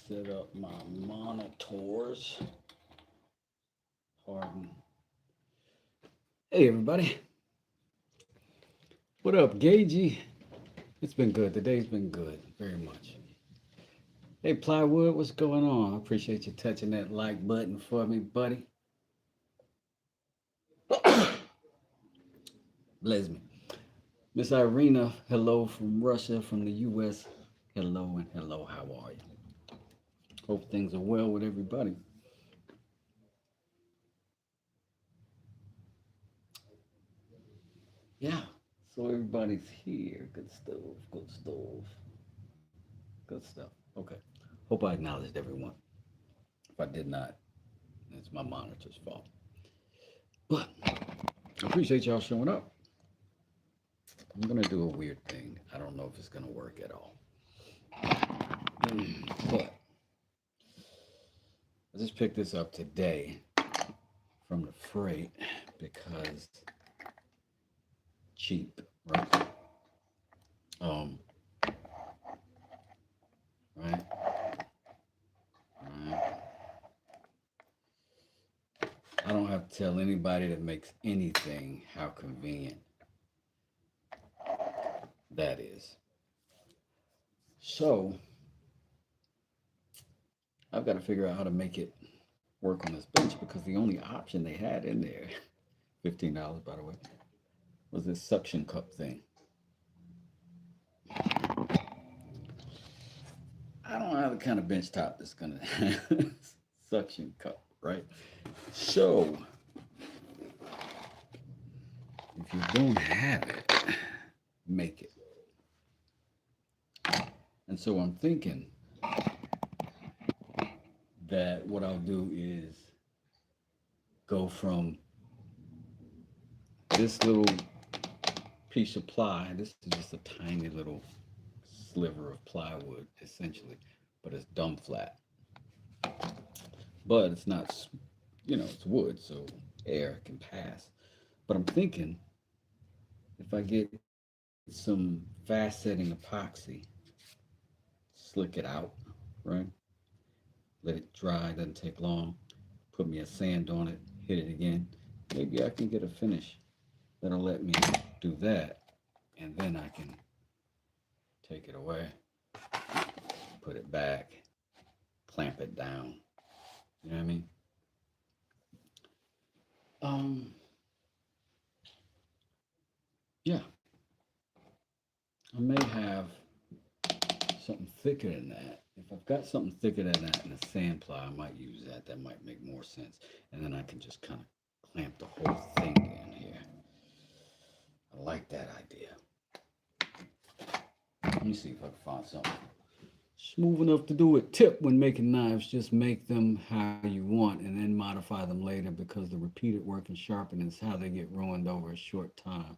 set up my monitors. Pardon. Hey everybody, what up, Gagey? It's been good. The day's been good, very much. Hey Plywood, what's going on? I appreciate you touching that like button for me, buddy. Bless me. Miss Irina, hello from Russia, from the US. Hello and hello, how are you? Hope things are well with everybody. Yeah, so everybody's here. Good stuff, good stuff, good stuff. Okay, hope I acknowledged everyone. If I did not, it's my monitor's fault. But I appreciate y'all showing up. I'm gonna do a weird thing. I don't know if it's gonna work at all. But I just picked this up today from the freight because cheap, right? Um, right, right. I don't have to tell anybody that makes anything how convenient that is. So I've got to figure out how to make it work on this bench because the only option they had in there, $15 by the way, was this suction cup thing. I don't have the kind of bench top that's gonna have suction cup, right? So if you don't have it, make it. And so I'm thinking that what I'll do is go from this little piece of ply. This is just a tiny little sliver of plywood, essentially, but it's dumb flat. But it's not, it's wood, so air can pass. But I'm thinking if I get some fast setting epoxy, slick it out, right? Let it dry, doesn't take long. Put me a sand on it, hit it again. Maybe I can get a finish that'll let me do that. And then I can take it away, put it back, clamp it down. You know what I mean? Um, yeah, I may have something thicker than that. If I've got something thicker than that in a sand ply, I might use that. That might make more sense. And then I can just kind of clamp the whole thing in here. I like that idea. Let me see if I can find something smooth enough to do it. Tip when making knives, just make them how you want and then modify them later because the repeated work and sharpening is how they get ruined over a short time.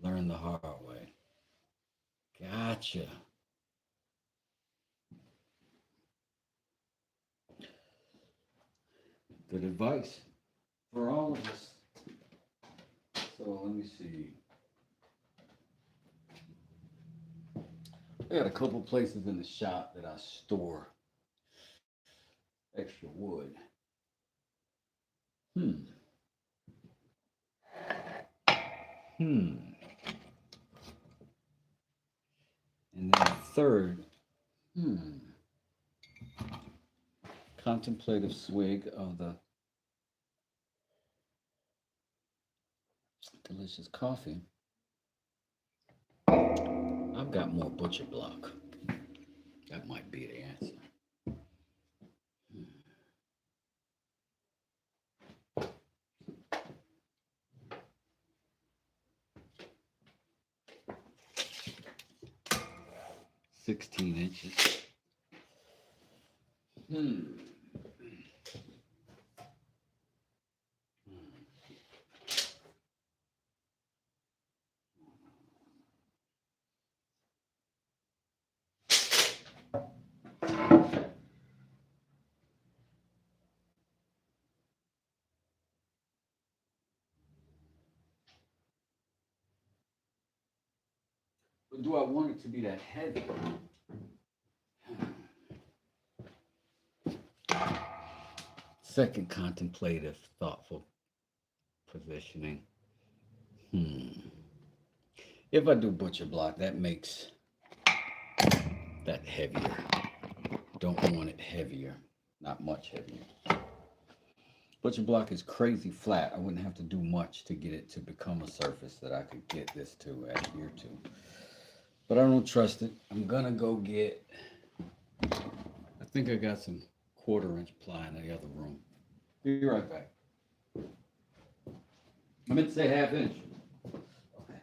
Learn the hard way. Gotcha. Good advice for all of us. So let me see. I got a couple places in the shop that I store extra wood. Hmm. Hmm. And then third, hmm. Contemplative swig of the delicious coffee. I've got more butcher block. That might be the answer. 16 inches. Hmm. But do I want it to be that heavy? second contemplative, thoughtful positioning. If I do butcher block, that makes that heavier. Don't want it heavier, not much heavier. Butcher block is crazy flat. I wouldn't have to do much to get it to become a surface that I could get this to adhere to. But I don't trust it. I'm gonna go get, I think I got some 1/4 inch ply in the other room. Be right back. I meant to say 1/2 inch. Okay.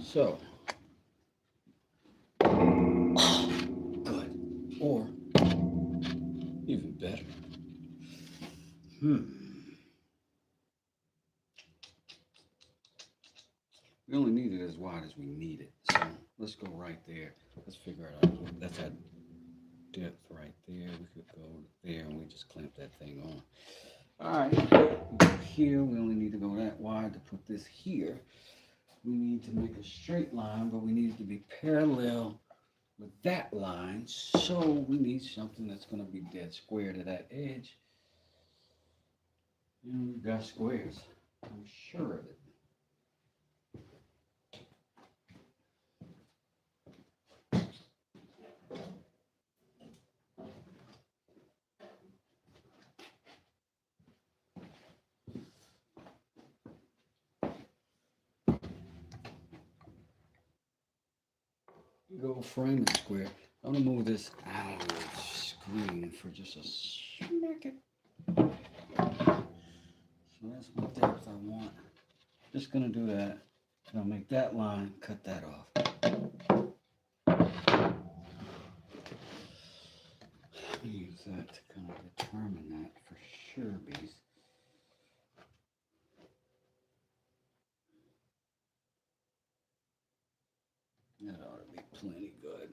So, good. Or, even better. We only need it as wide as we need it. So, let's go right there. Let's figure it out. That's our depth right there. We could go there and we just clamp that thing on. All right. Here, we only need to go that wide to put this here. We need to make a straight line, but we need it to be parallel with that line. So we need something that's going to be dead square to that edge. And we've got squares. I'm sure of it. Go frame it square. I'm gonna move this out of the screen for just a second. So that's my depth I want. Just gonna do that. And I'll make that line, cut that off. Use that to kind of determine that for sure, beast. That ought to be plenty good.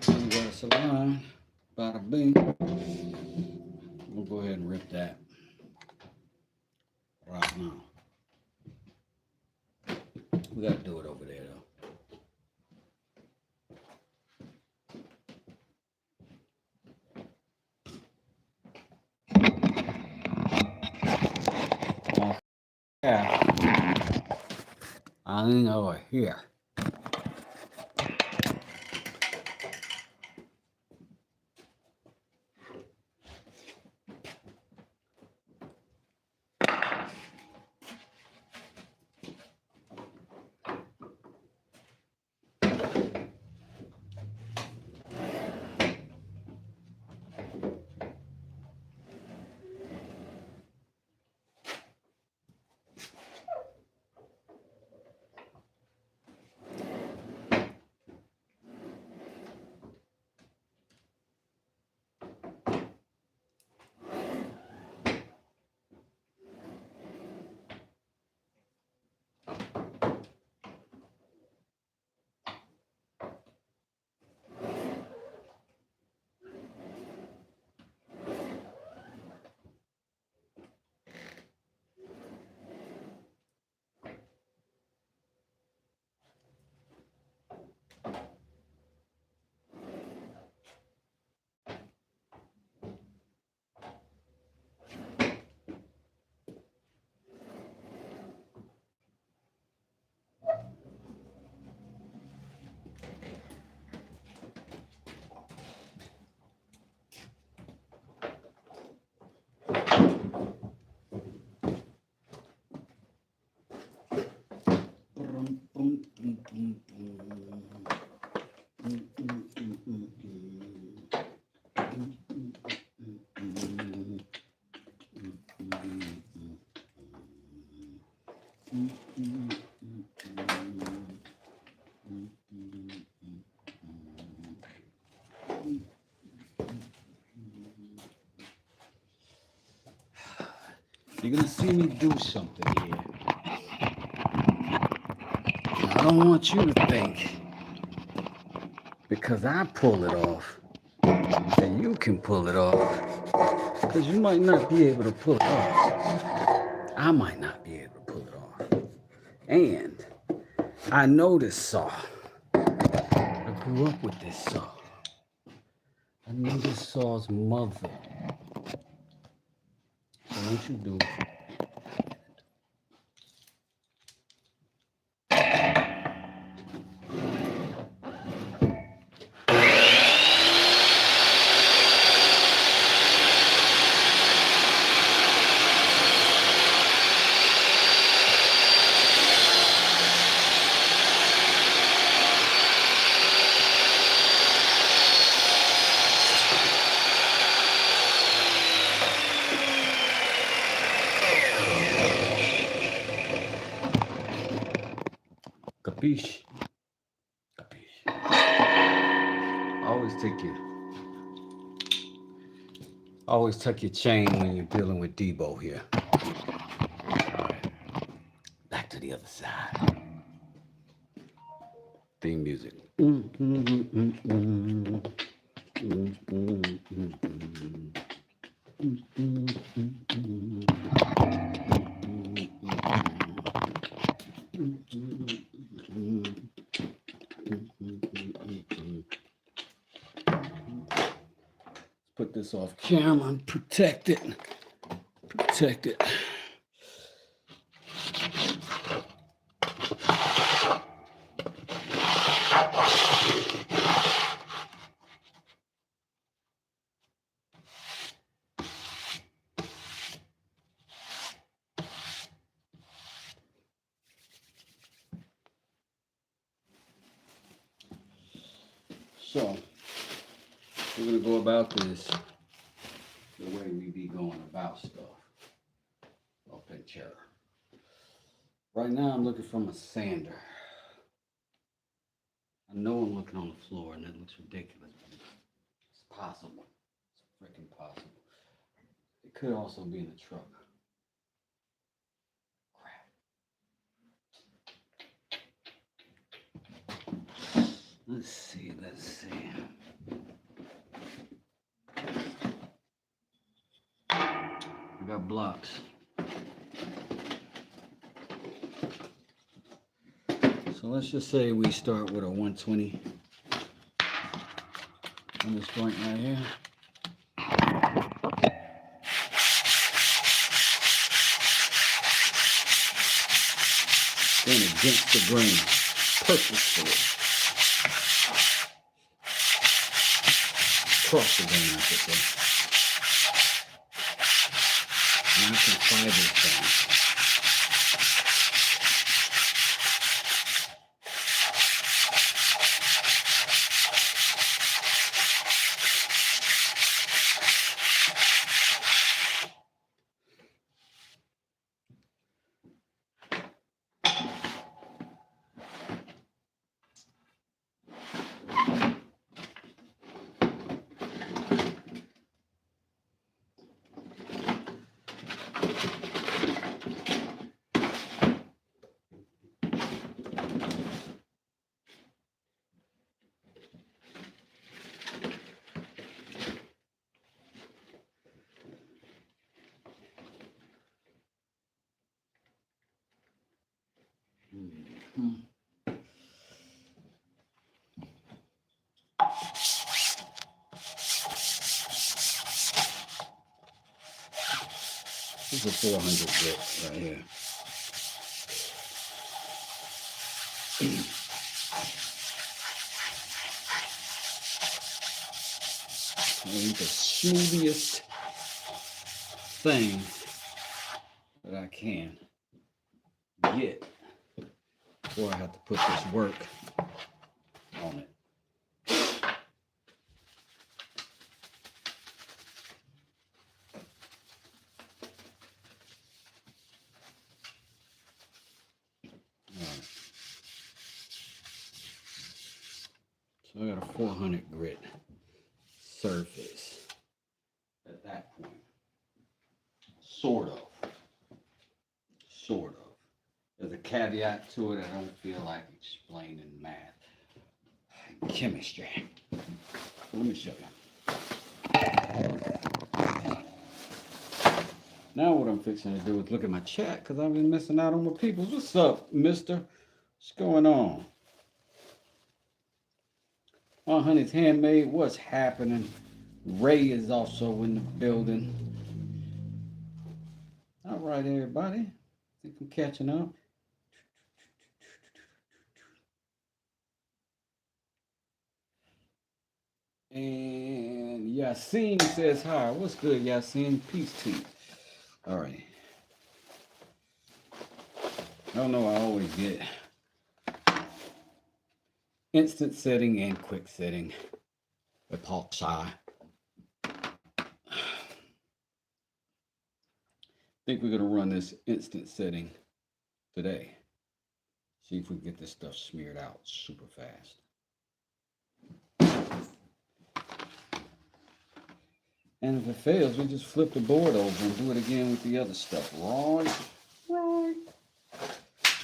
We got us a line, bada bing. We'll go ahead and rip that right now. We got to do it over there though. Yeah, I ain't over here. You're gonna see me do something here. I don't want you to think because I pull it off that you can pull it off. Because you might not be able to pull it off. I might not be able to pull it off. And I know this saw. I grew up with this saw. I know this saw's mother. So what you do, capiche? Always tuck your chain when you're dealing with Debo here. All right, back to the other side. Theme music. Put this off camera and protect it. Protect it. So we're gonna go about this the way we be going about stuff up in chair. Right now I'm looking from a sander. I know I'm looking on the floor and that looks ridiculous, but it's possible. It's freaking possible. It could also be in the truck. Crap. Let's see. I got blocks. So let's just say we start with a 120 on this joint right here. Going against the grain, purposefully. Across the grain, I should say. Knocking fibers down. This is a 400 grit right here. I need the smoothest thing that I can get before I have to put this work on it. So I got a 400 grit surface at that point. Sort of. There's a caveat to it. I don't feel like explaining math and chemistry. So let me show you. Now what I'm fixing to do is look at my chat because I've been missing out on my people. What's up, mister? What's going on? My honey's handmade. What's happening? Ray is also in the building. All right, everybody. I think I'm catching up. And Yassine says hi. What's good, Yassine? Peace to you. All right. I don't know. I always get instant setting and quick setting. Epoxy. I think we're going to run this instant setting today. See if we can get this stuff smeared out super fast. And if it fails, we just flip the board over and do it again with the other stuff. Right.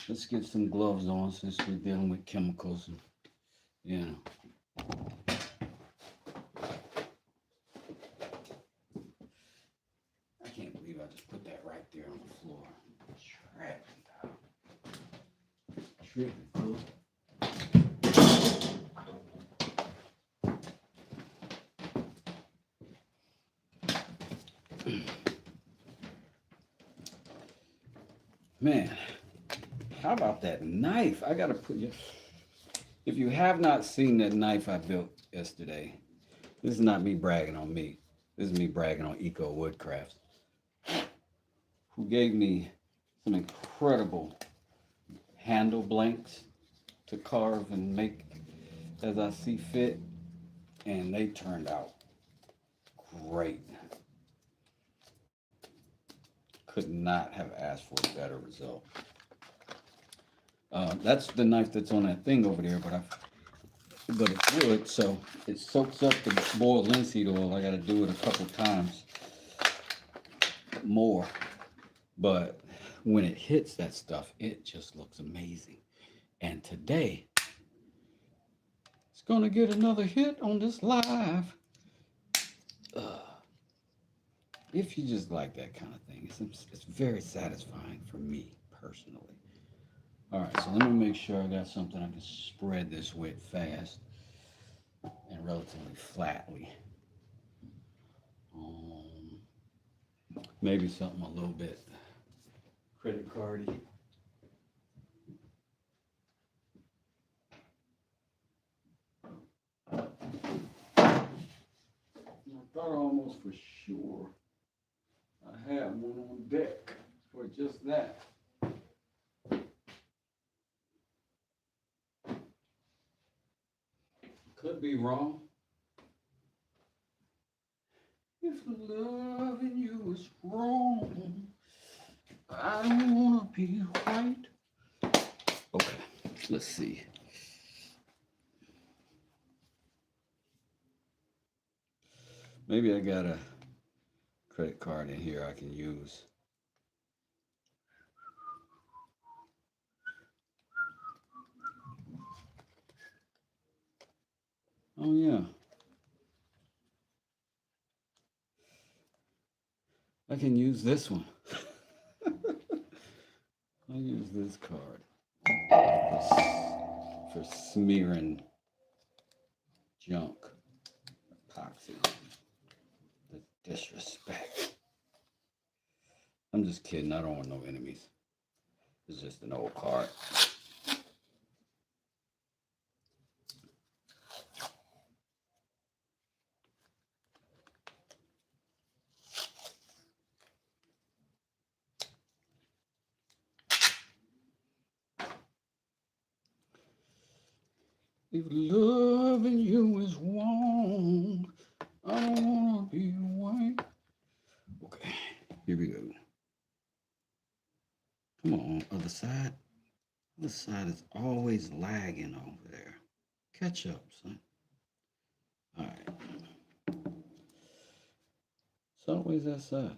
Let's get some gloves on since we're dealing with chemicals and, you know. I can't believe I just put that right there on the floor. Tripping, cool. Man, how about that knife? I gotta put you. If you have not seen that knife I built yesterday, this is not me bragging on me. This is me bragging on Eco Woodcrafts, who gave me some incredible handle blanks to carve and make as I see fit, and they turned out great. Could not have asked for a better result. That's the knife that's on that thing over there, but it's wood, so it soaks up the boiled linseed oil. I got to do it a couple times more, but when it hits that stuff, it just looks amazing. And today, it's gonna get another hit on this live. If you just like that kind of thing, it's very satisfying for me personally. All right, so let me make sure I got something I can spread this with fast and relatively flatly. Maybe something a little bit credit cardy. I thought almost for sure I had one on deck for just that. Could be wrong. If loving you is wrong, I don't wanna be right. Okay, let's see. Maybe I got a credit card in here I can use. Oh yeah. I can use this one. I'll use this card for smearing junk. Epoxy. The disrespect. I'm just kidding. I don't want no enemies. It's just an old card. If loving you is wrong, I don't wanna be white. Okay, here we go. Come on, other side. Other side is always lagging over there. Catch up, son. All right. It's always that side.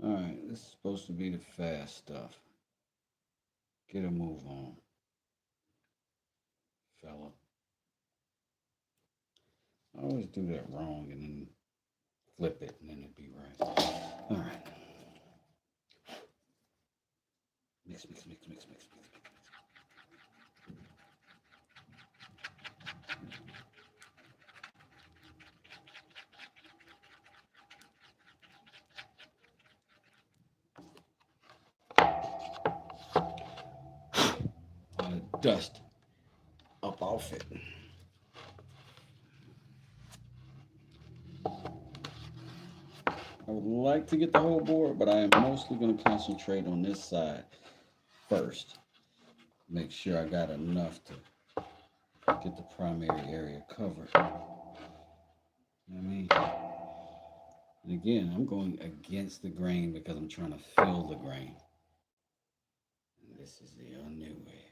All right, this is supposed to be the fast stuff. Get a move on, fella. I always do that wrong and then flip it and then it'd be right. All right. Mix, mix, mix, mix, mix, mix, mix. Dust up off it. I would like to get the whole board, but I am mostly going to concentrate on this side first. Make sure I got enough to get the primary area covered. You know what I mean? And again, I'm going against the grain because I'm trying to fill the grain. And this is the only way.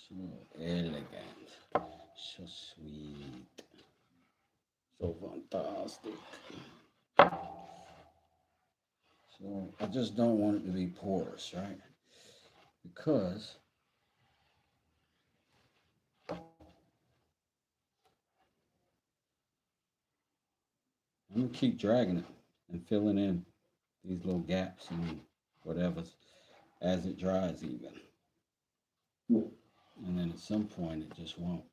So elegant, so sweet, so fantastic. So I just don't want it to be porous, right? Because I'm gonna keep dragging it and filling in these little gaps and whatever as it dries even. And then at some point it just won't.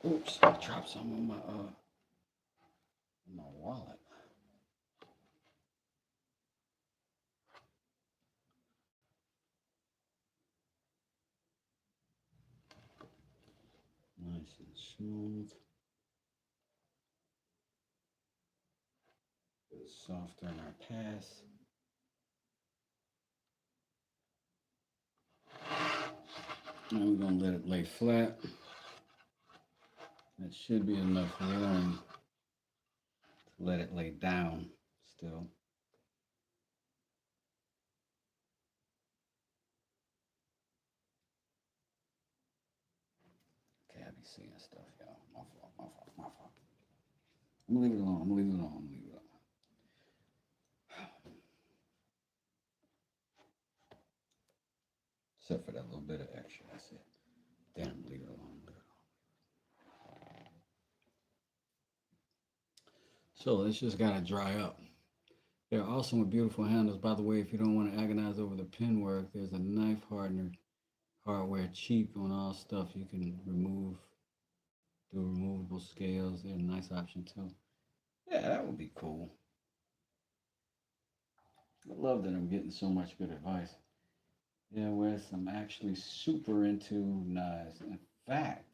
Oops, I dropped some on my wallet. Nice and smooth. A bit softer in our pass. And we're gonna let it lay flat. That should be enough room to let it lay down still. Okay, I be seeing stuff, y'all. My fault, my fault, my fault. I'm gonna leave it alone, I'm gonna leave it alone, I'm gonna leave it alone. Except for that little bit of extra, that's it. Damn, leave it alone, leave it alone. So it's just gotta dry up. They're awesome with beautiful handles. By the way, if you don't want to agonize over the pin work, there's a knife hardener hardware cheap on all stuff. You can remove, do removable scales. They're a nice option too. Yeah, that would be cool. I love that I'm getting so much good advice. Yeah, Wes, I'm actually super into knives. In fact,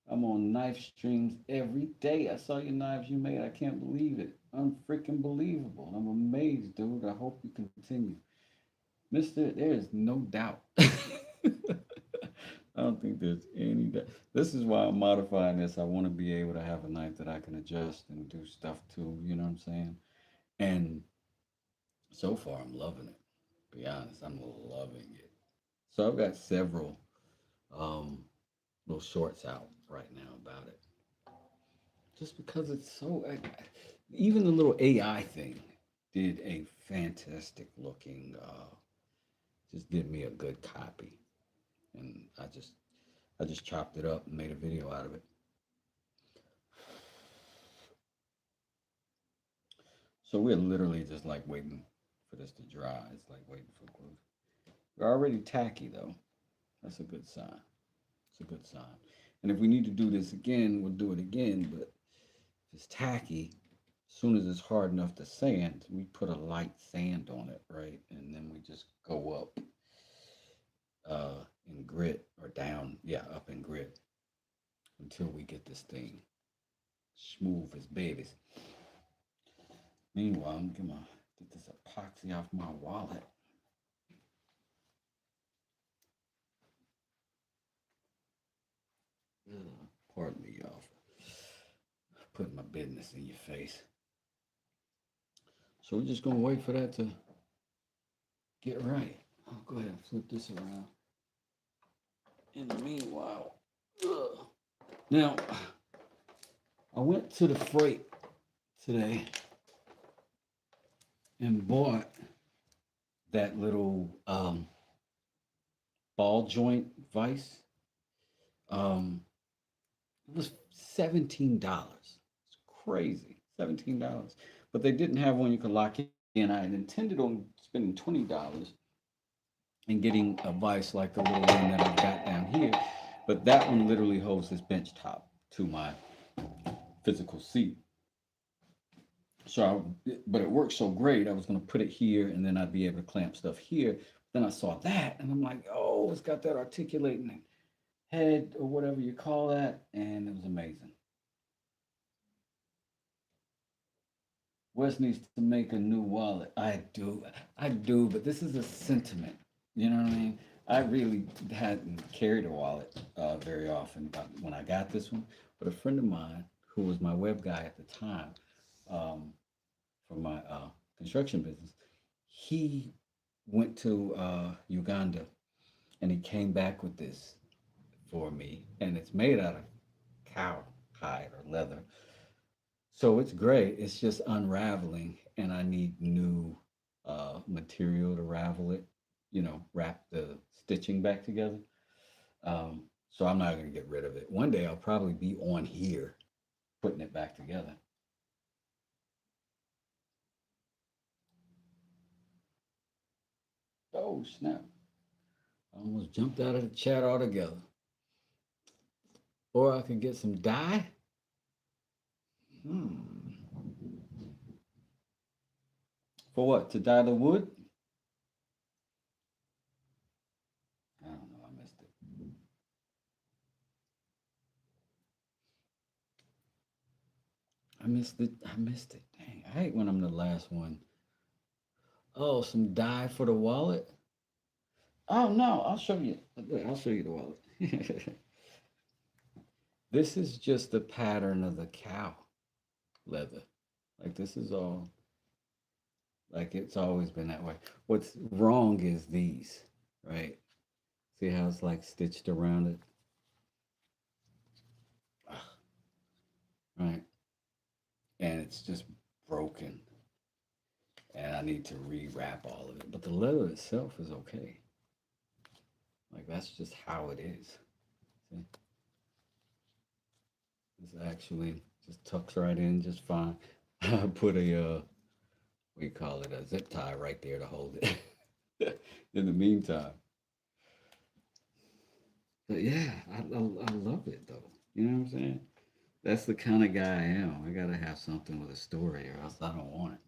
I'm on knife streams every day. I saw your knives you made. I can't believe it. Unfreaking believable. I'm amazed, dude. I hope you continue. Mister, there is no doubt. I don't think there's any doubt. This is why I'm modifying this. I want to be able to have a knife that I can adjust and do stuff to, you know what I'm saying? And so far, I'm loving it. Be honest, I'm loving it. So I've got several um, little shorts out right now about it. Just because it's so, even the little AI thing did a fantastic looking, just did me a good copy. And I just chopped it up and made a video out of it. So we're literally just like waiting for this to dry. It's like waiting for glue. We're already tacky though. That's a good sign. It's a good sign. And if we need to do this again, we'll do it again. But if it's tacky, as soon as it's hard enough to sand, we put a light sand on it, right? And then we just go up in grit or down, yeah, up in grit until we get this thing smooth as babies. Meanwhile, I'm gonna get this epoxy off my wallet. Pardon me, y'all, for putting my business in your face. So we're just gonna wait for that to get right. I'll go ahead and flip this around. In the meanwhile, now I went to the freight today and bought that little ball joint vise. Um, it was $17. It's crazy, $17. But they didn't have one you could lock in. I had intended on spending $20 and getting a vise like the little one that I've got down here. But that one literally holds this bench top to my physical seat. But it worked so great. I was going to put it here and then I'd be able to clamp stuff here. Then I saw that and I'm like, oh, it's got that articulating head or whatever you call that. And it was amazing. Wes needs to make a new wallet. I do, but this is a sentiment. You know what I mean? I really hadn't carried a wallet very often when I got this one. But a friend of mine, who was my web guy at the time, um, for my construction business, he went to Uganda and he came back with this for me, and it's made out of cow hide or leather. So it's great. It's just unraveling, and I need new material to ravel it. Wrap the stitching back together. So I'm not going to get rid of it. One day I'll probably be on here putting it back together. Oh snap! I almost jumped out of the chat altogether. Or I could get some dye. Hmm. For what? To dye the wood? I don't know. I missed it. I missed it. I missed it. Dang. I hate when I'm the last one. Oh, some dye for the wallet? Oh no, I'll show you. I'll show you the wallet. This is just the pattern of the cow leather. Like this is all like it's always been that way. What's wrong is these, right? See how it's like stitched around it? Right? And it's just broken. And I need to rewrap all of it. But the leather itself is okay. Like that's just how it is. See? This actually just tucks right in just fine. I put a what do you call it, a zip tie right there to hold it. In the meantime, but yeah, I love it though. You know what I'm saying? That's the kind of guy I am. I gotta have something with a story, or else I don't want it.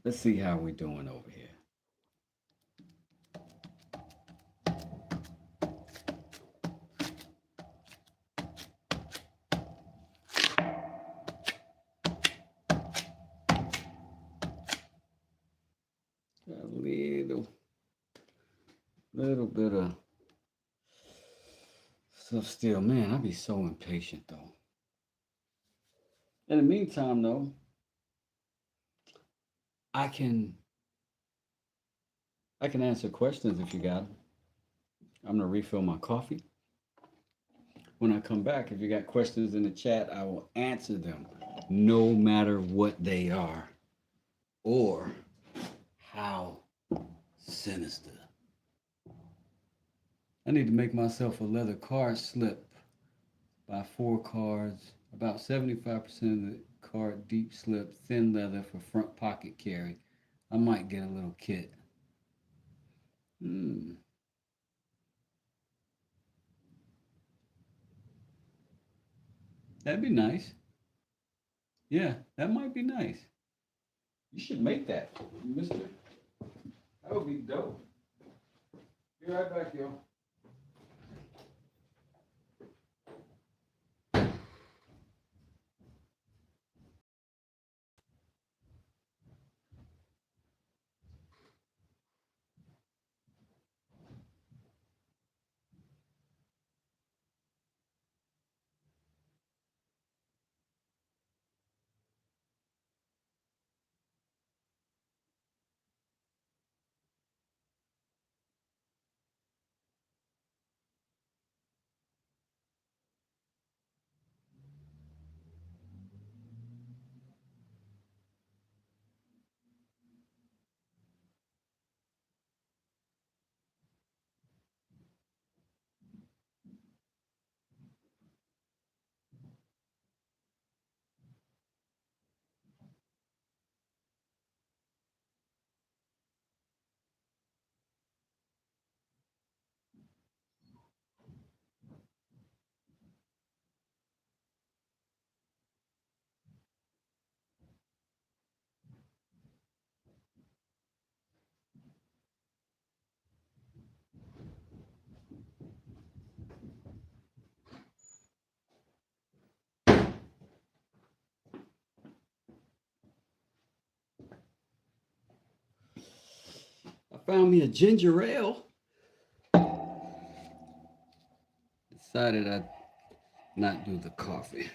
Let's see how we're doing over here. Got a little bit of stuff still. Man, I'd be so impatient though. In the meantime, though, I can I can answer questions if you got them. I'm gonna refill my coffee. When I come back, if you got questions in the chat, I will answer them, no matter what they are or how sinister. I need to make myself a leather card slip. Buy 4 cards, about 75% of the card deep slip, thin leather for front pocket carry. I might get a little kit. Hmm, that'd be nice. Yeah, that might be nice. You should make that, mister. That would be dope. Be right back, yo. found me a ginger ale. Decided I'd not do the coffee.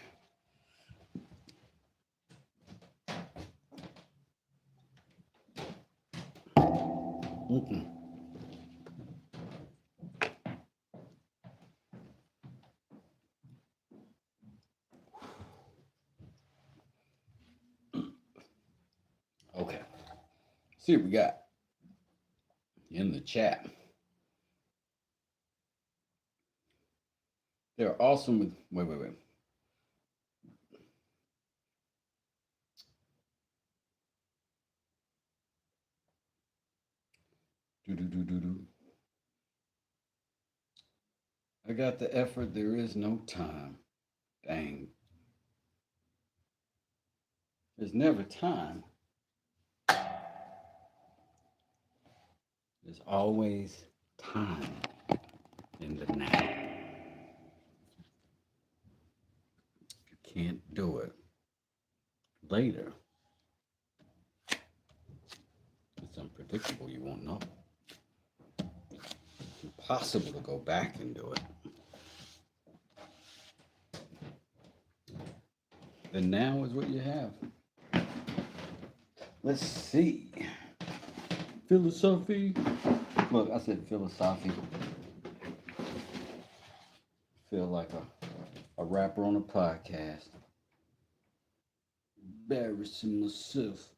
Okay. See what we got in the chat. They're awesome with, wait. Do. I got the effort, there is no time. Dang. There's never time. There's always time in the now. If you can't do it later, it's unpredictable, you won't know. It's impossible to go back and do it. The now is what you have. Let's see. Philosophy. Look, I said philosophy. Feel like a rapper on a podcast. Embarrassing myself.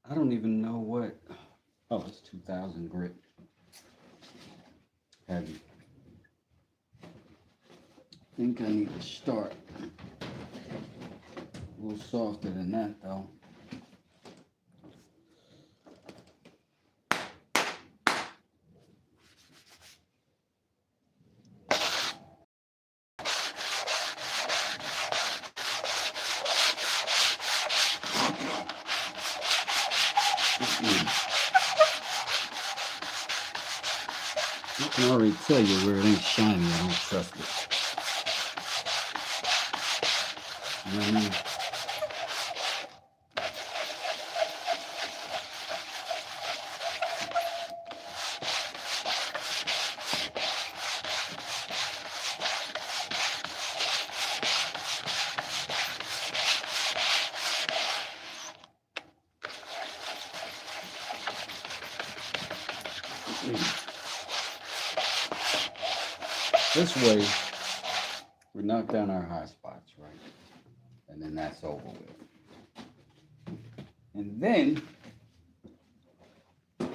I don't even know what. Oh, it's 2000 grit. Heavy. I think I need to start a little softer than that, though. I can already tell you where it ain't shiny. I don't trust it. You know what I mean? This way, we knock down our high spots, right? And then that's over with. And then, we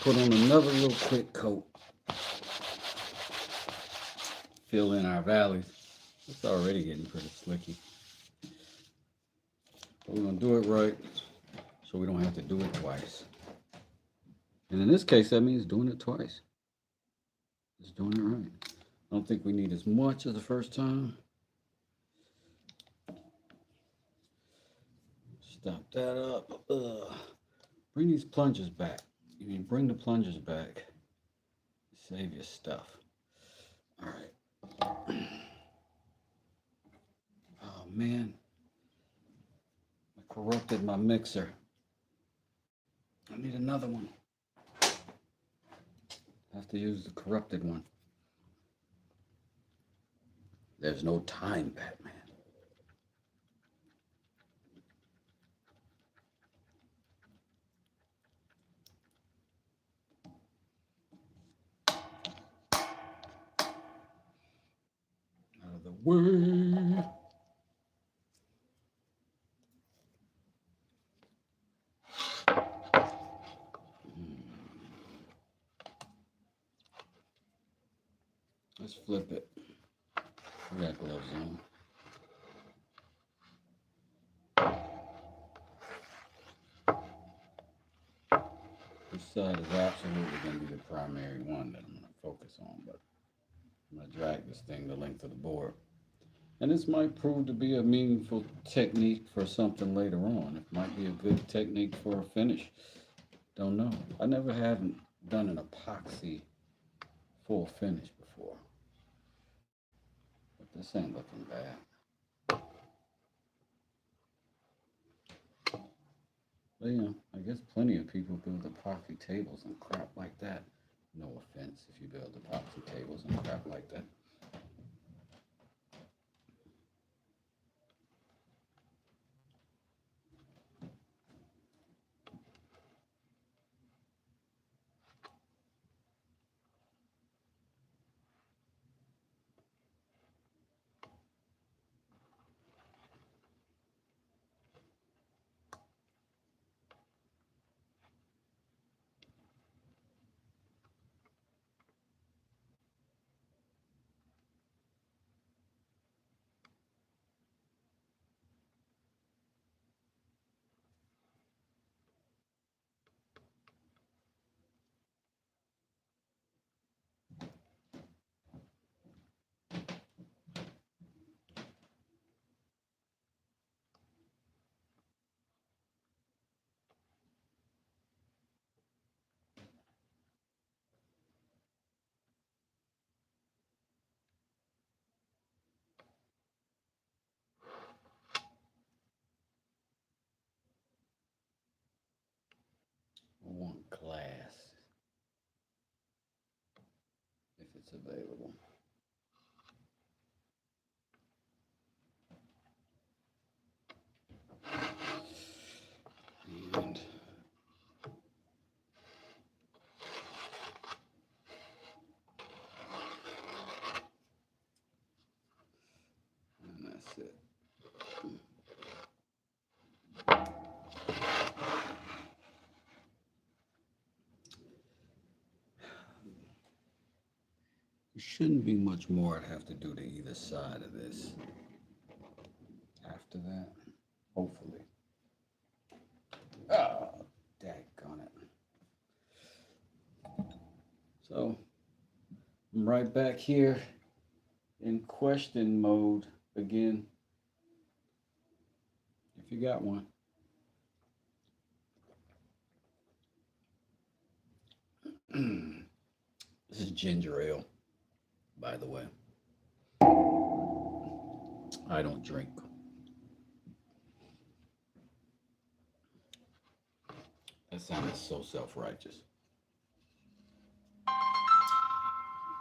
put on another little quick coat. Fill in our valleys. It's already getting pretty slicky. But we're going to do it right so we don't have to do it twice. And in this case, that means doing it twice. Just doing it right. I don't think we need as much as the first time. Stop that up. Bring these plungers back. You mean bring the plungers back. Save your stuff. All right. Oh man, I corrupted my mixer. I need another one. I have to use the corrupted one. There's no time, Batman. Out of the way. Let's flip it. We got gloves on. This side is absolutely going to be the primary one that I'm going to focus on, but I'm going to drag this thing the length of the board. And this might prove to be a meaningful technique for something later on. It might be a good technique for a finish. Don't know. I never haven't done an epoxy full finish before. But this ain't looking bad. But I guess plenty of people build epoxy tables and crap like that. No offense if you build epoxy tables and crap like that. I want glass if it's available. And that's it. There shouldn't be much more I'd have to do to either side of this. After that, hopefully. Oh, daggone it. So, I'm right back here in question mode again. If you got one. This is ginger ale, by the way. I don't drink. That sounded so self-righteous.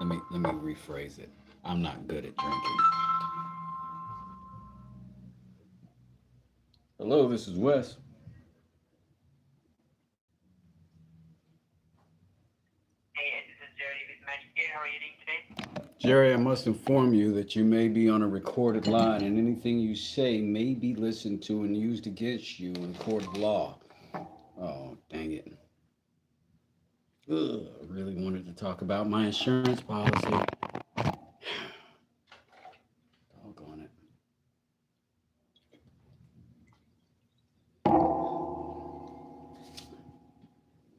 Let me rephrase it. I'm not good at drinking. Hello, this is Wes. Hey, this is Jerry with Magic here. How are you doing today? Jerry, I must inform you that you may be on a recorded line and anything you say may be listened to and used against you in court of law. Oh, dang it. Ugh, I really wanted to talk about my insurance policy. Doggone it.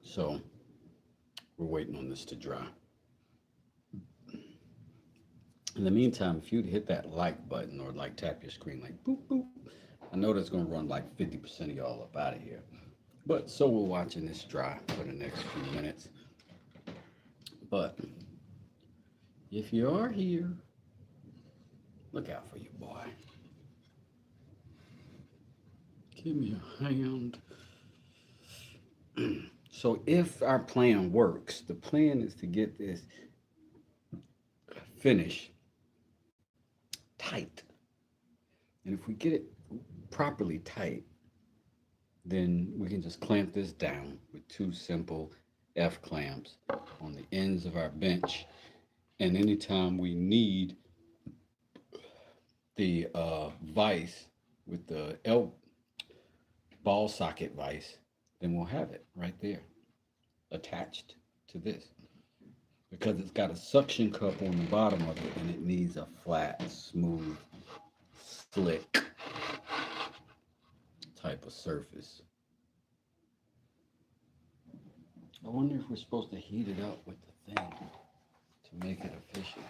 So, we're waiting on this to dry. In the meantime, if you'd hit that like button or like tap your screen like boop boop, I know that's going to run like 50% of y'all up out of here. But so we're watching this dry for the next few minutes. But if you are here, look out for your boy. Give me a hand. So if our plan works, the plan is to get this finished tight. And if we get it properly tight, then we can just clamp this down with two simple F clamps on the ends of our bench. And anytime we need the vise with the L ball socket vise, then we'll have it right there attached to this. Because it's got a suction cup on the bottom of it and it needs a flat, smooth, slick type of surface. I wonder if we're supposed to heat it up with the thing to make it efficient.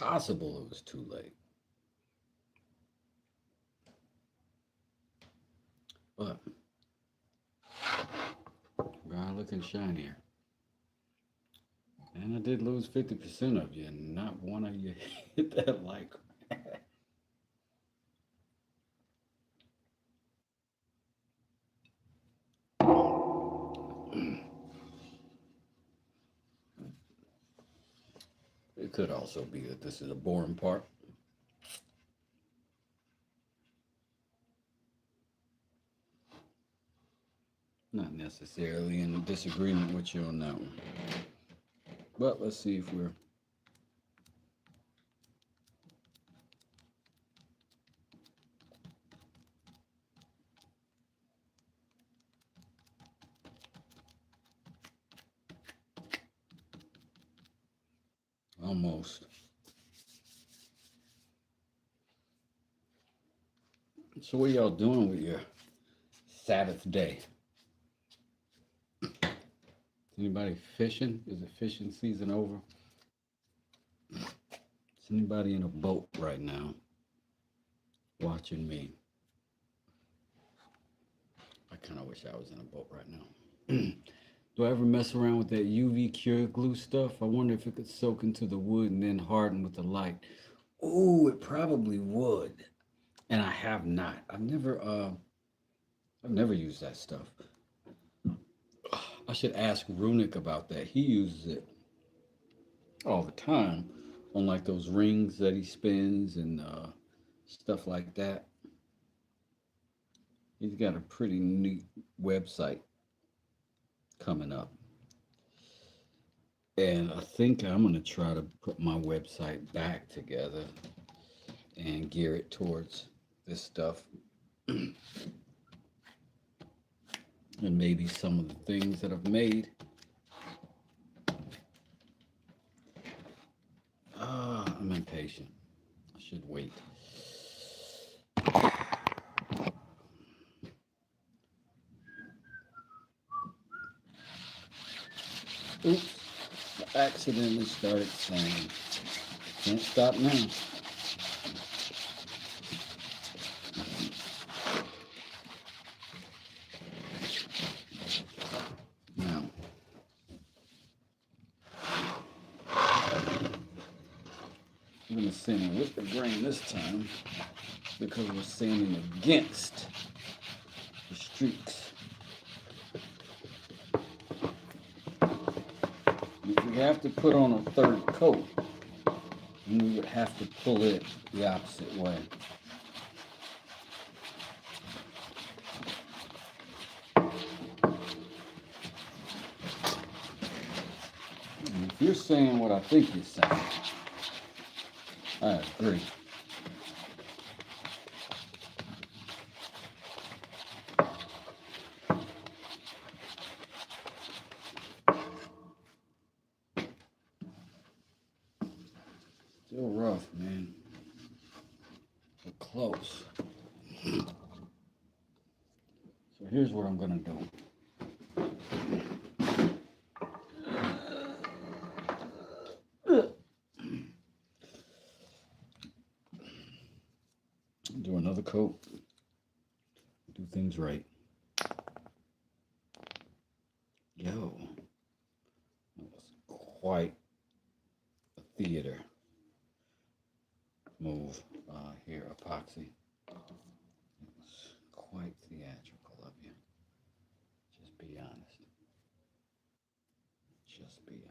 possible it was too late. But God looking shinier. And I did lose 50% of you, and not one of you hit that like. It could also be that this is a boring part. Not necessarily in disagreement with you on that one. But let's see if we're almost. So what y'all doing with your Sabbath day? Anybody fishing? Is the fishing season over? Is anybody in a boat right now watching me? I kind of wish I was in a boat right now. Do I ever mess around with that UV cure glue stuff? I wonder if it could soak into the wood and then harden with the light. Oh, it probably would. And I have not. I've never used that stuff. I should ask Runic about that. He uses it all the time on like those rings that he spins and stuff like that. He's got a pretty neat website coming up. And I think I'm going to try to put my website back together and gear it towards this stuff. And maybe some of the things that I've made. I'm impatient. I should wait. Oops, I accidentally started saying, can't stop now. Now, I'm going to sand with the grain this time because we're sanding against the streaks. If we have to put on a third coat, then we would have to pull it the opposite way. And if you're saying what I think you're saying, I agree. Still rough, man. But close. So here's what I'm gonna do. Do another coat. Do things right. Yo, that was quite a theater move here, epoxy. It was quite theatrical of you. Just be honest. Just be honest.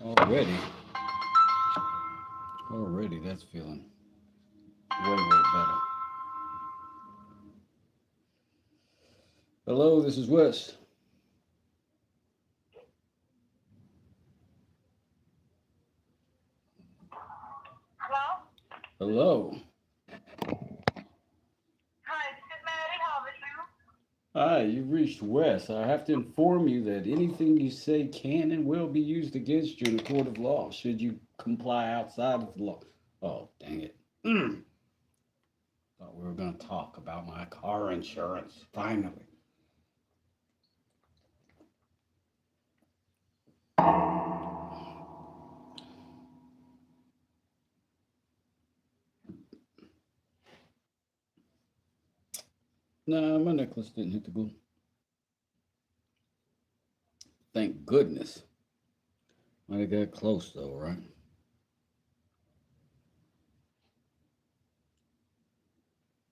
Already, already that's feeling way, way better. Hello, this is Wes. Hello? Hello. Hi, this is Mary. How are you? Hi, you've reached Wes. I have to inform you that anything you say can and will be used against you in a court of law should you comply outside of the law. Oh, dang it. Thought we were going to talk about my car insurance. Finally. Nah, my necklace didn't hit the glue. Thank goodness. Might have got close though, right?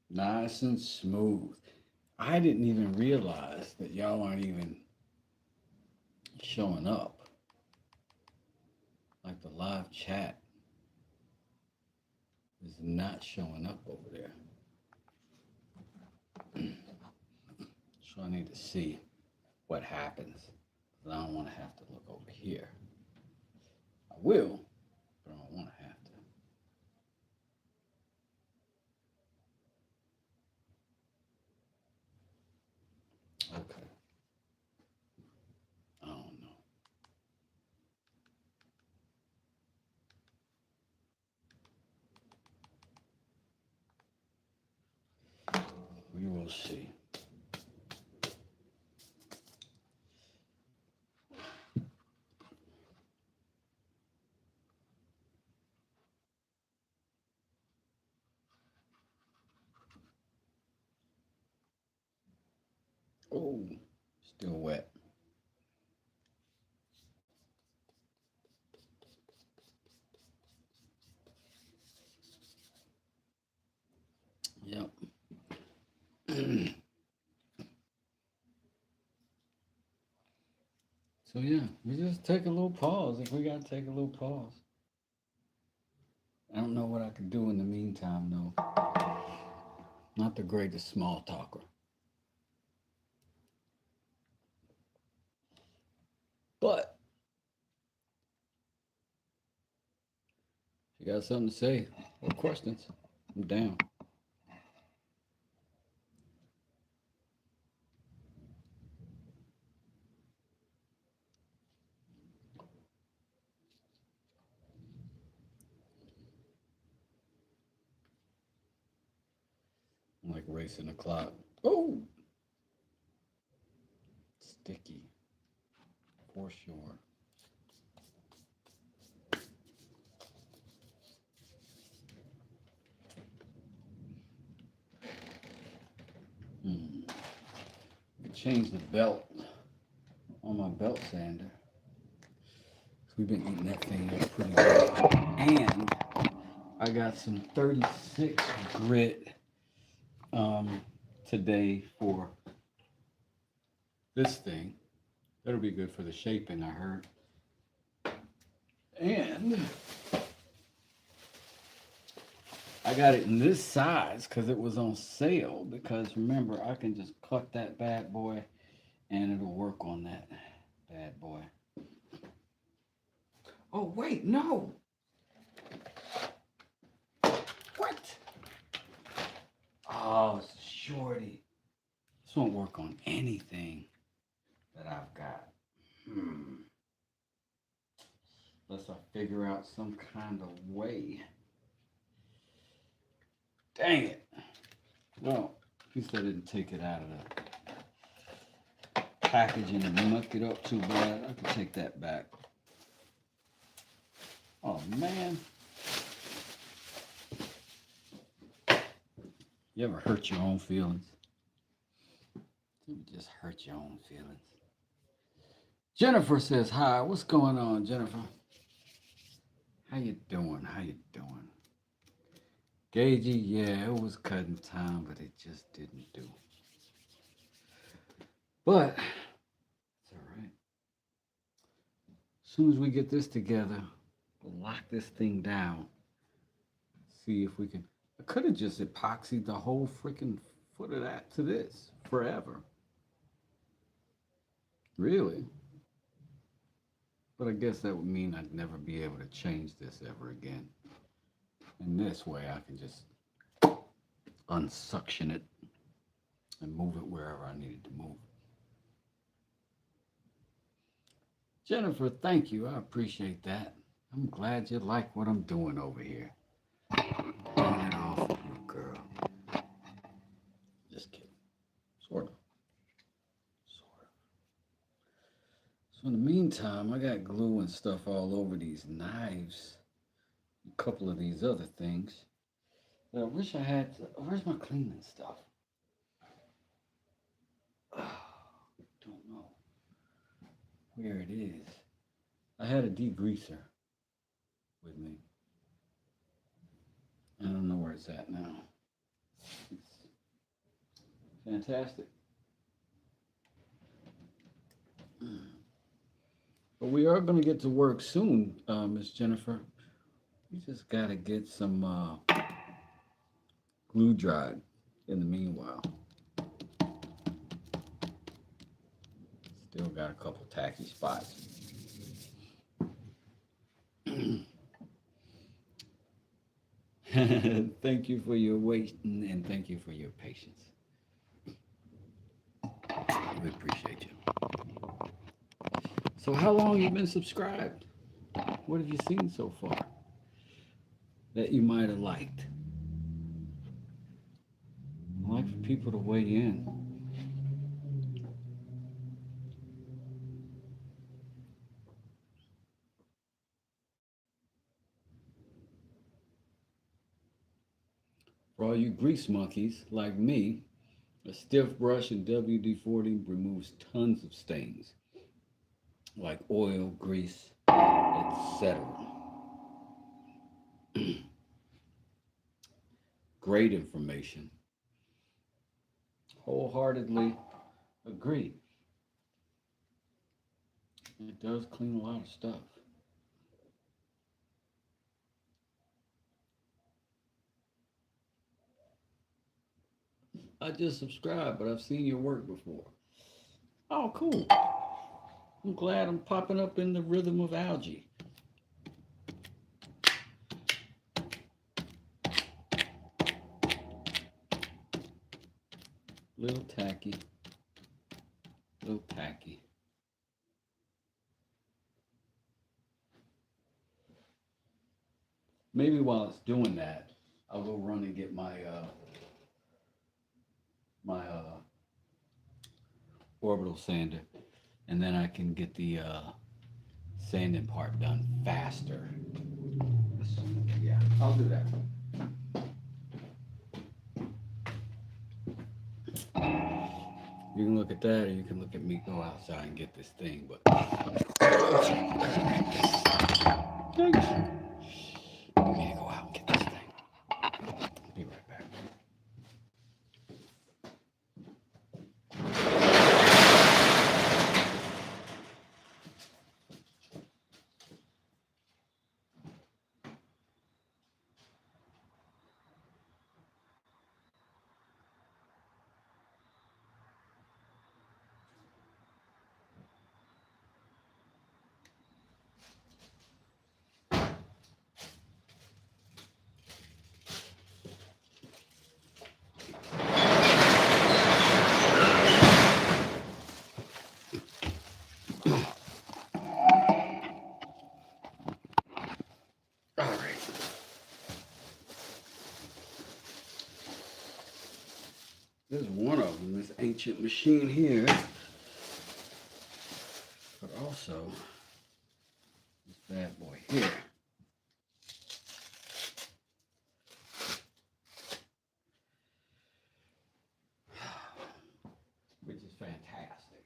Nice and smooth. I didn't even realize that y'all aren't even showing up. Like the live chat is not showing up over there. So I need to see what happens. But I don't want to have to look over here. I will, but I don't want to have to. Okay. I don't know. We will see. Oh, still wet. Yep. So yeah, we just take a little pause if we gotta take a little pause. I don't know what I could do in the meantime though. Not the greatest small talker. But if you got something to say or questions, I'm down. I'm like racing the clock. Oh, sticky for sure. Hmm. Change the belt on my belt sander. We've been eating that thing up pretty good. And I got some 36 grit today for this thing. That'll be good for the shaping, I heard. And I got it in this size because it was on sale. Because remember, I can just cut that bad boy and it'll work on that bad boy. Oh, wait, no. What? Oh, it's a shorty. This won't work on anything that I've got. Unless I figure out some kind of way. Dang it. Well, at least I didn't take it out of the packaging and muck it up too bad. I can take that back. Oh, man. You ever hurt your own feelings? You just hurt your own feelings. Jennifer says hi. What's going on, Jennifer? How you doing? How you doing? Gagey, yeah, it was cutting time, but it just didn't do. But it's all right. As soon as we get this together, we'll lock this thing down. See if we can. I could have just epoxied the whole freaking foot of that to this forever. Really. But I guess that would mean I'd never be able to change this ever again. And this way I can just unsuction it and move it wherever I needed to move. Jennifer, thank you. I appreciate that. I'm glad you like what I'm doing over here. Turn it off, you girl. Just kidding. Sort of. So in the meantime, I got glue and stuff all over these knives. A couple of these other things. But I wish I had, where's my cleaning stuff? Don't know where it is. I had a degreaser with me. I don't know where it's at now. It's fantastic. But we are going to get to work soon, Miss Jennifer. We just got to get some glue dried in the meanwhile. Still got a couple tacky spots. Thank you for your waiting and thank you for your patience. We appreciate you. So how long you been subscribed? What have you seen so far that you might have liked? I'd like for people to weigh in. For all you grease monkeys like me, a stiff brush in WD-40 removes tons of stains, like oil, grease, etc. Great information. Wholeheartedly agree. It does clean a lot of stuff. I just subscribed, but I've seen your work before. Oh, cool. I'm glad I'm popping up in the rhythm of algae. Little tacky. Little tacky. Maybe while it's doing that, I'll go run and get my orbital sander, and then I can get the sanding part done faster. Yeah, I'll do that. You can look at that, or you can look at me go outside and get this thing. But thanks. Let me go out and get this thing. Be right back. All right. There's one of them, this ancient machine here, but also this bad boy here. Which is fantastic.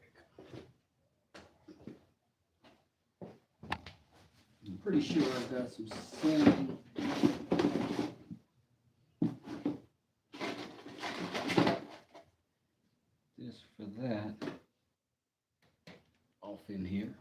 I'm pretty sure I've got some sanding. This for that off in here.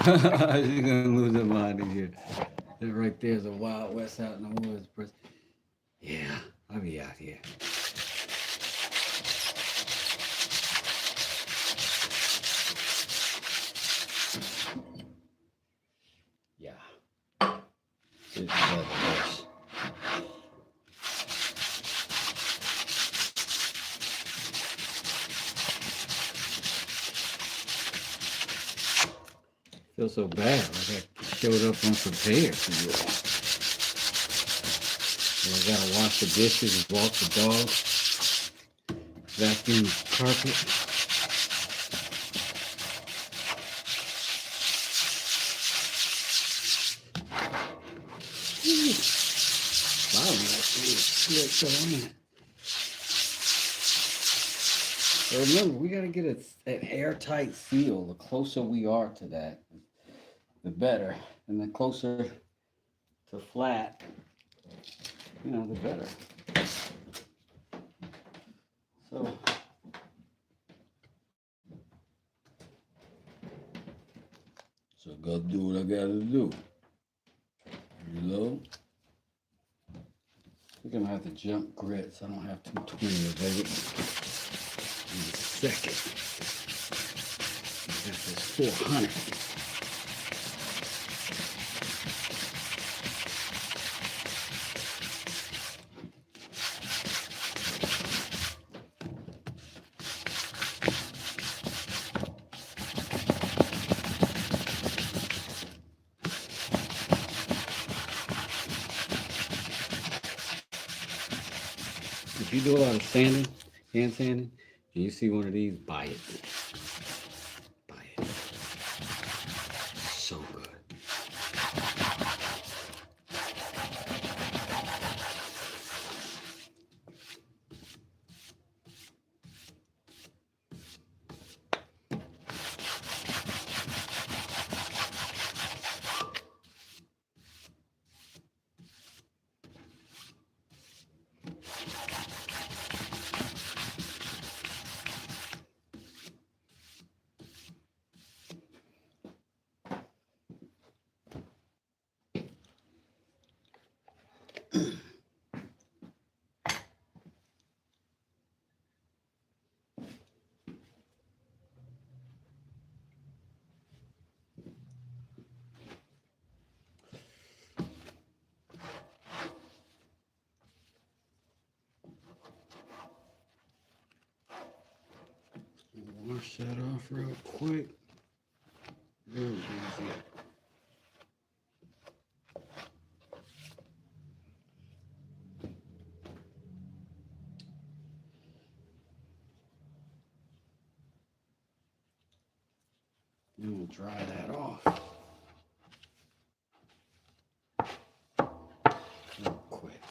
You're gonna lose your mind in here. That right there's a Wild West out in the woods. Yeah, I'll be out here. Yeah, it's fabulous. Feel so bad. Like I showed up unprepared for you all. I gotta wash the dishes, walk the dog, vacuum the carpet. Wow, that's so remember, we gotta get an airtight seal. The closer we are to that, the better. And the closer to flat, the better. So gotta do what I gotta do. You know? We're gonna have to jump grits. I don't have 220 available in a second. I got this 400. If you do a lot of sanding, hand sanding, and you see one of these, buy it. Buy it. So good. Wash that off real quick. Real easy. And we'll dry that off real quick.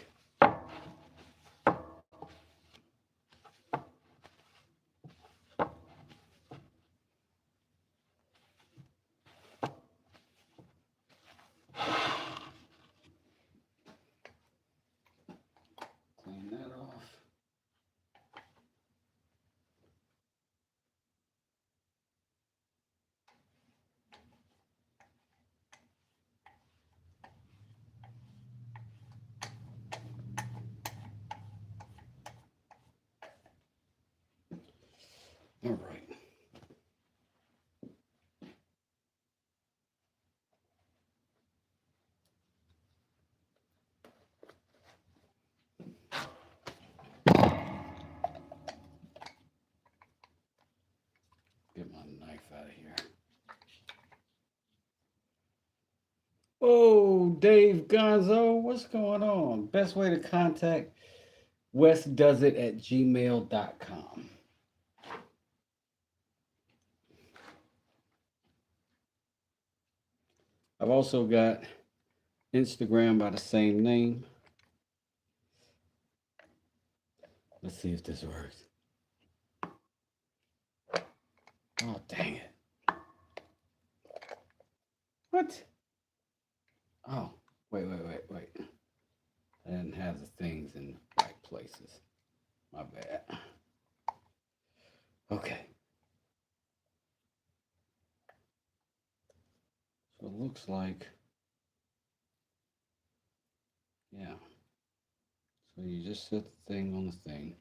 Clean that off. All right. Get my knife out of here. Oh, Dave Gonzo, what's going on? Best way to contact westdoesit@gmail.com. I've also got Instagram by the same name. Let's see if this works. Oh, dang it. What? Oh, wait. I didn't have the things in the right places. My bad. Okay. looks like, yeah. So you just set the thing on the thing.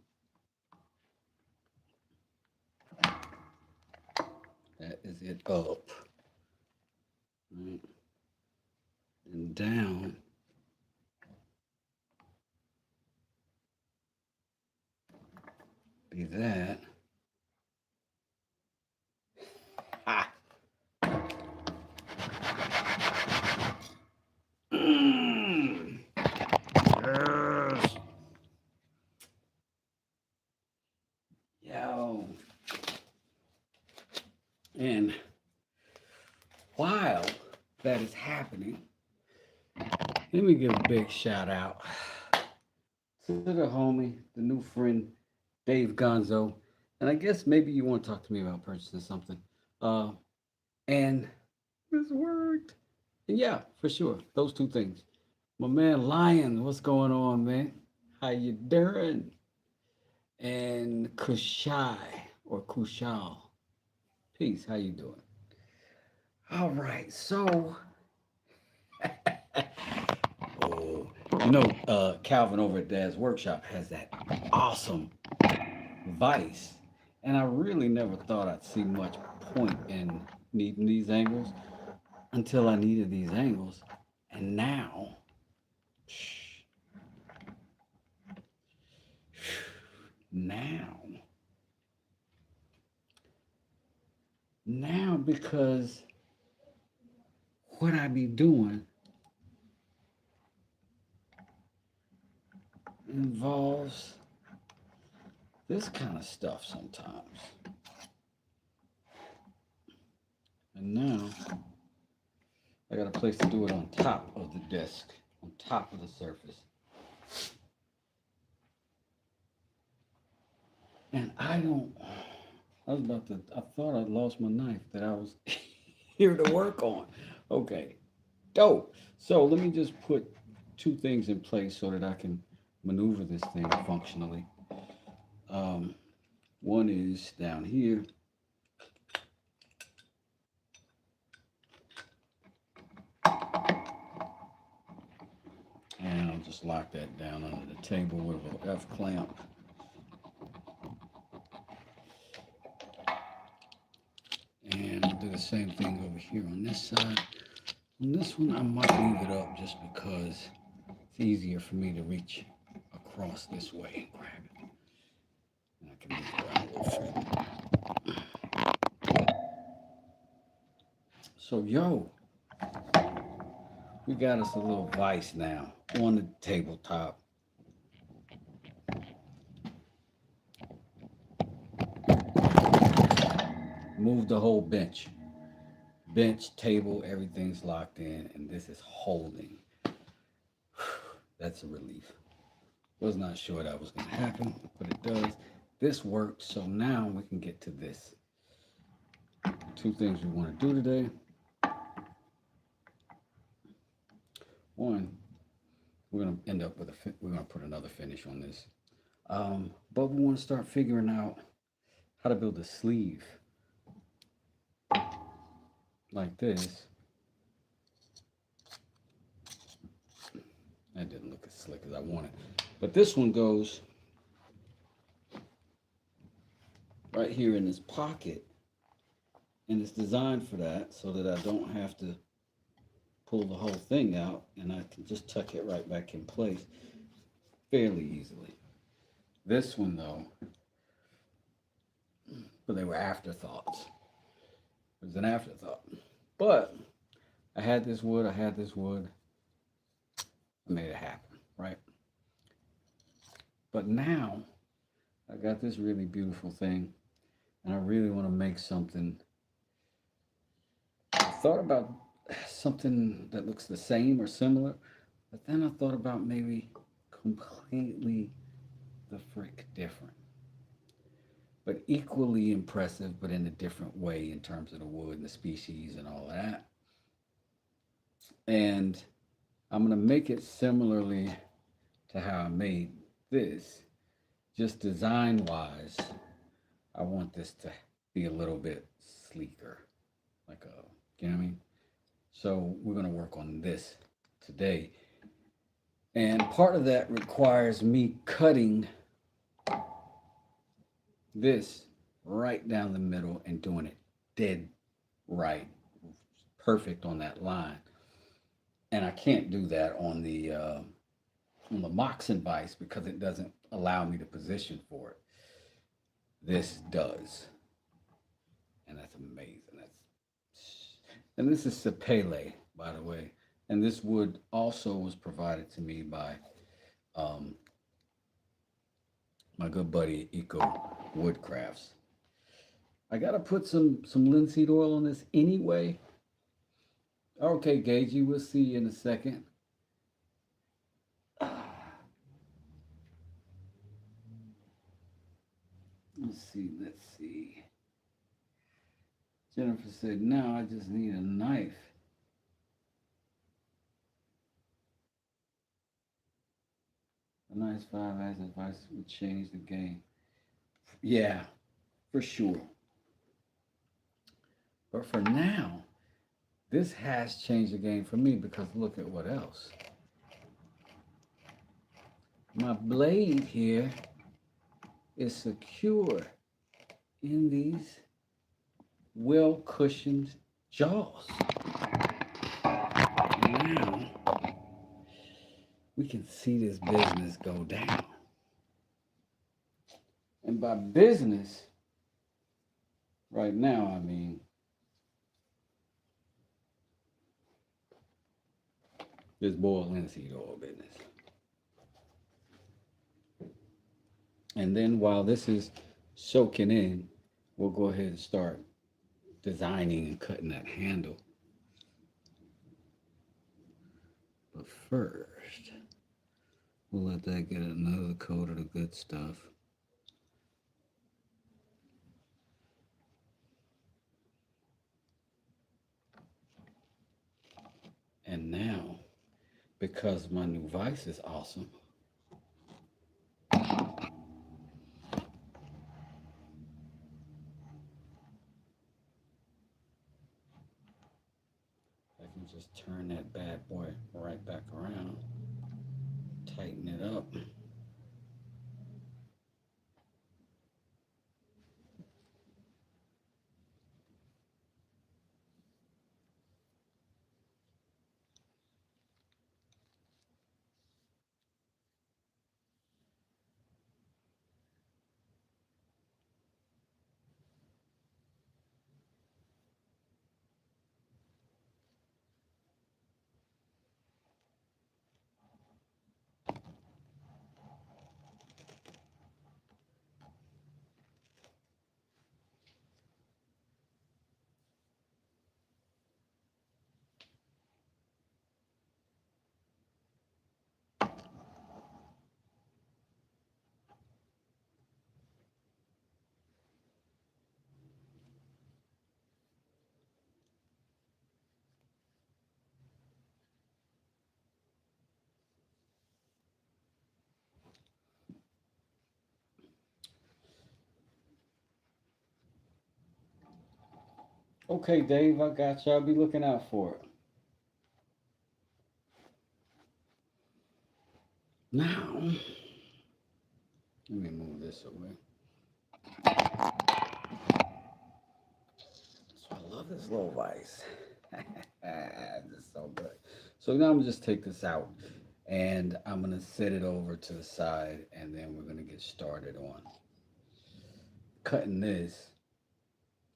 That is it up. Right? And down be that. Ah. Mm. Yes. Yo. And while that is happening, let me give a big shout out to the homie, the new friend, Dave Gonzo. And I guess maybe you want to talk to me about purchasing something. Uh, and this worked. And yeah, for sure. Those two things. My man Lion, what's going on, man? How you doing? And Kushai or Kushal. Peace, how you doing? All right, so oh, Calvin over at Dad's Workshop has that awesome vise. And I really never thought I'd see much point in needing these angles until I needed these angles. And now, now, now, because what I be doing involves this kind of stuff sometimes. And now I got a place to do it on top of the desk, on top of the surface. And I thought I'd lost my knife that I was here to work on. Okay, dope. So let me just put two things in place so that I can maneuver this thing functionally. Um, One is down here. And I'll just lock that down under the table with an F clamp. And I'll do the same thing over here on this side. On this one, I might leave it up just because it's easier for me to reach across this way and grab it. And I can move it around a little further. So, yo, we got us a little vise now on the tabletop. Move the whole bench. Bench, table, everything's locked in, and this is holding. That's a relief. Was not sure that was going to happen, but it does. This worked, so now we can get to this. Two things we want to do today. One, we're going to end up with we're going to put another finish on this. But we want to start figuring out how to build a sleeve like this. That didn't look as slick as I wanted. But this one goes right here in this pocket. And it's designed for that so that I don't have to pull the whole thing out and I can just tuck it right back in place fairly easily. This one though, but they were afterthoughts. It was an afterthought. But I had this wood, I made it happen, right? But now I got this really beautiful thing and I really want to make something. I thought about something that looks the same or similar, but then I thought about maybe completely the frick different. But equally impressive, but in a different way in terms of the wood and the species and all that. And I'm going to make it similarly to how I made this. Just design wise, I want this to be a little bit sleeker. Like a, you know what I mean? So we're going to work on this today. And part of that requires me cutting this right down the middle and doing it dead right, perfect on that line. And I can't do that on the Moxon vise because it doesn't allow me to position for it. This does, and that's amazing. And this is Sapele, by the way. And this wood also was provided to me by um, my good buddy Eco Woodcrafts. I gotta put some linseed oil on this anyway. Okay, Gagey, we'll see you in a second. Let's see. Jennifer said, now I just need a knife. A nice 5 as advice would change the game. Yeah, for sure. But for now, this has changed the game for me because look at what else. My blade here is secure in these well-cushioned jaws. Now we can see this business go down. And by business, right now, I mean this boiled linseed oil business. And then while this is soaking in, we'll go ahead and start designing and cutting that handle. But first, we'll let that get another coat of the good stuff. And now, because my new vise is awesome, I can just turn that bad boy right back around, tighten it up. Okay, Dave, I got you. I'll be looking out for it. Now, let me move this away. So I love this little vise. This is so good. So now I'm gonna just take this out and I'm gonna set it over to the side and then we're gonna get started on cutting this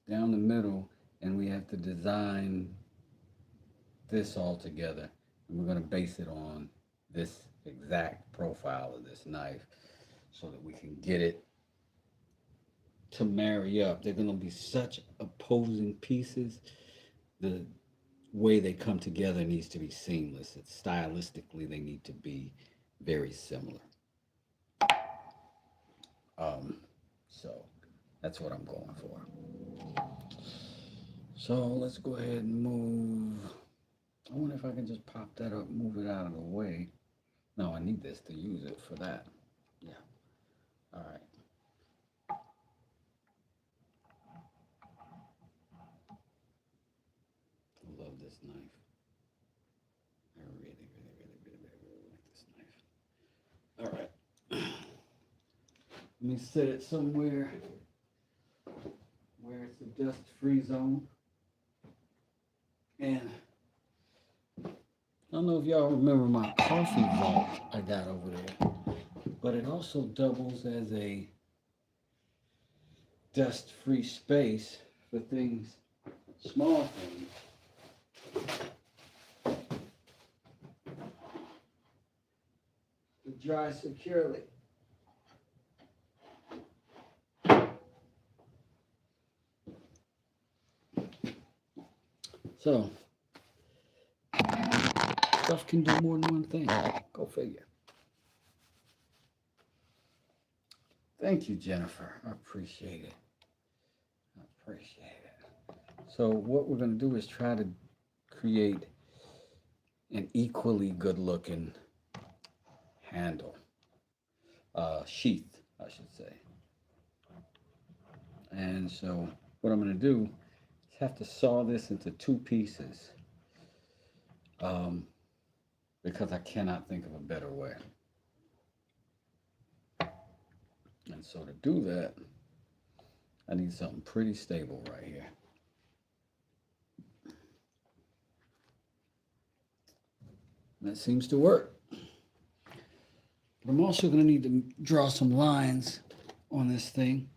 down the middle, and we have to design this all together. And we're gonna base it on this exact profile of this knife so that we can get it to marry up. They're gonna be such opposing pieces. The way they come together needs to be seamless. It's stylistically they need to be very similar. So that's what I'm going for. So let's go ahead and move. I wonder if I can just pop that up, move it out of the way. No, I need this to use it for that. Yeah. All right. I love this knife. I really like this knife. All right. Let me set it somewhere where it's a dust-free zone. And I don't know if y'all remember my coffee vault I got over there, but it also doubles as a dust-free space for things, small things, to dry securely. So, stuff can do more than one thing. Go figure. Thank you, Jennifer. I appreciate it. I appreciate it. So what we're going to do is try to create an equally good looking handle. Sheath, I should say. And so what I'm going to do is have to saw this into two pieces. Because I cannot think of a better way. And so to do that, I need something pretty stable right here. That seems to work. But I'm also going to need to draw some lines on this thing.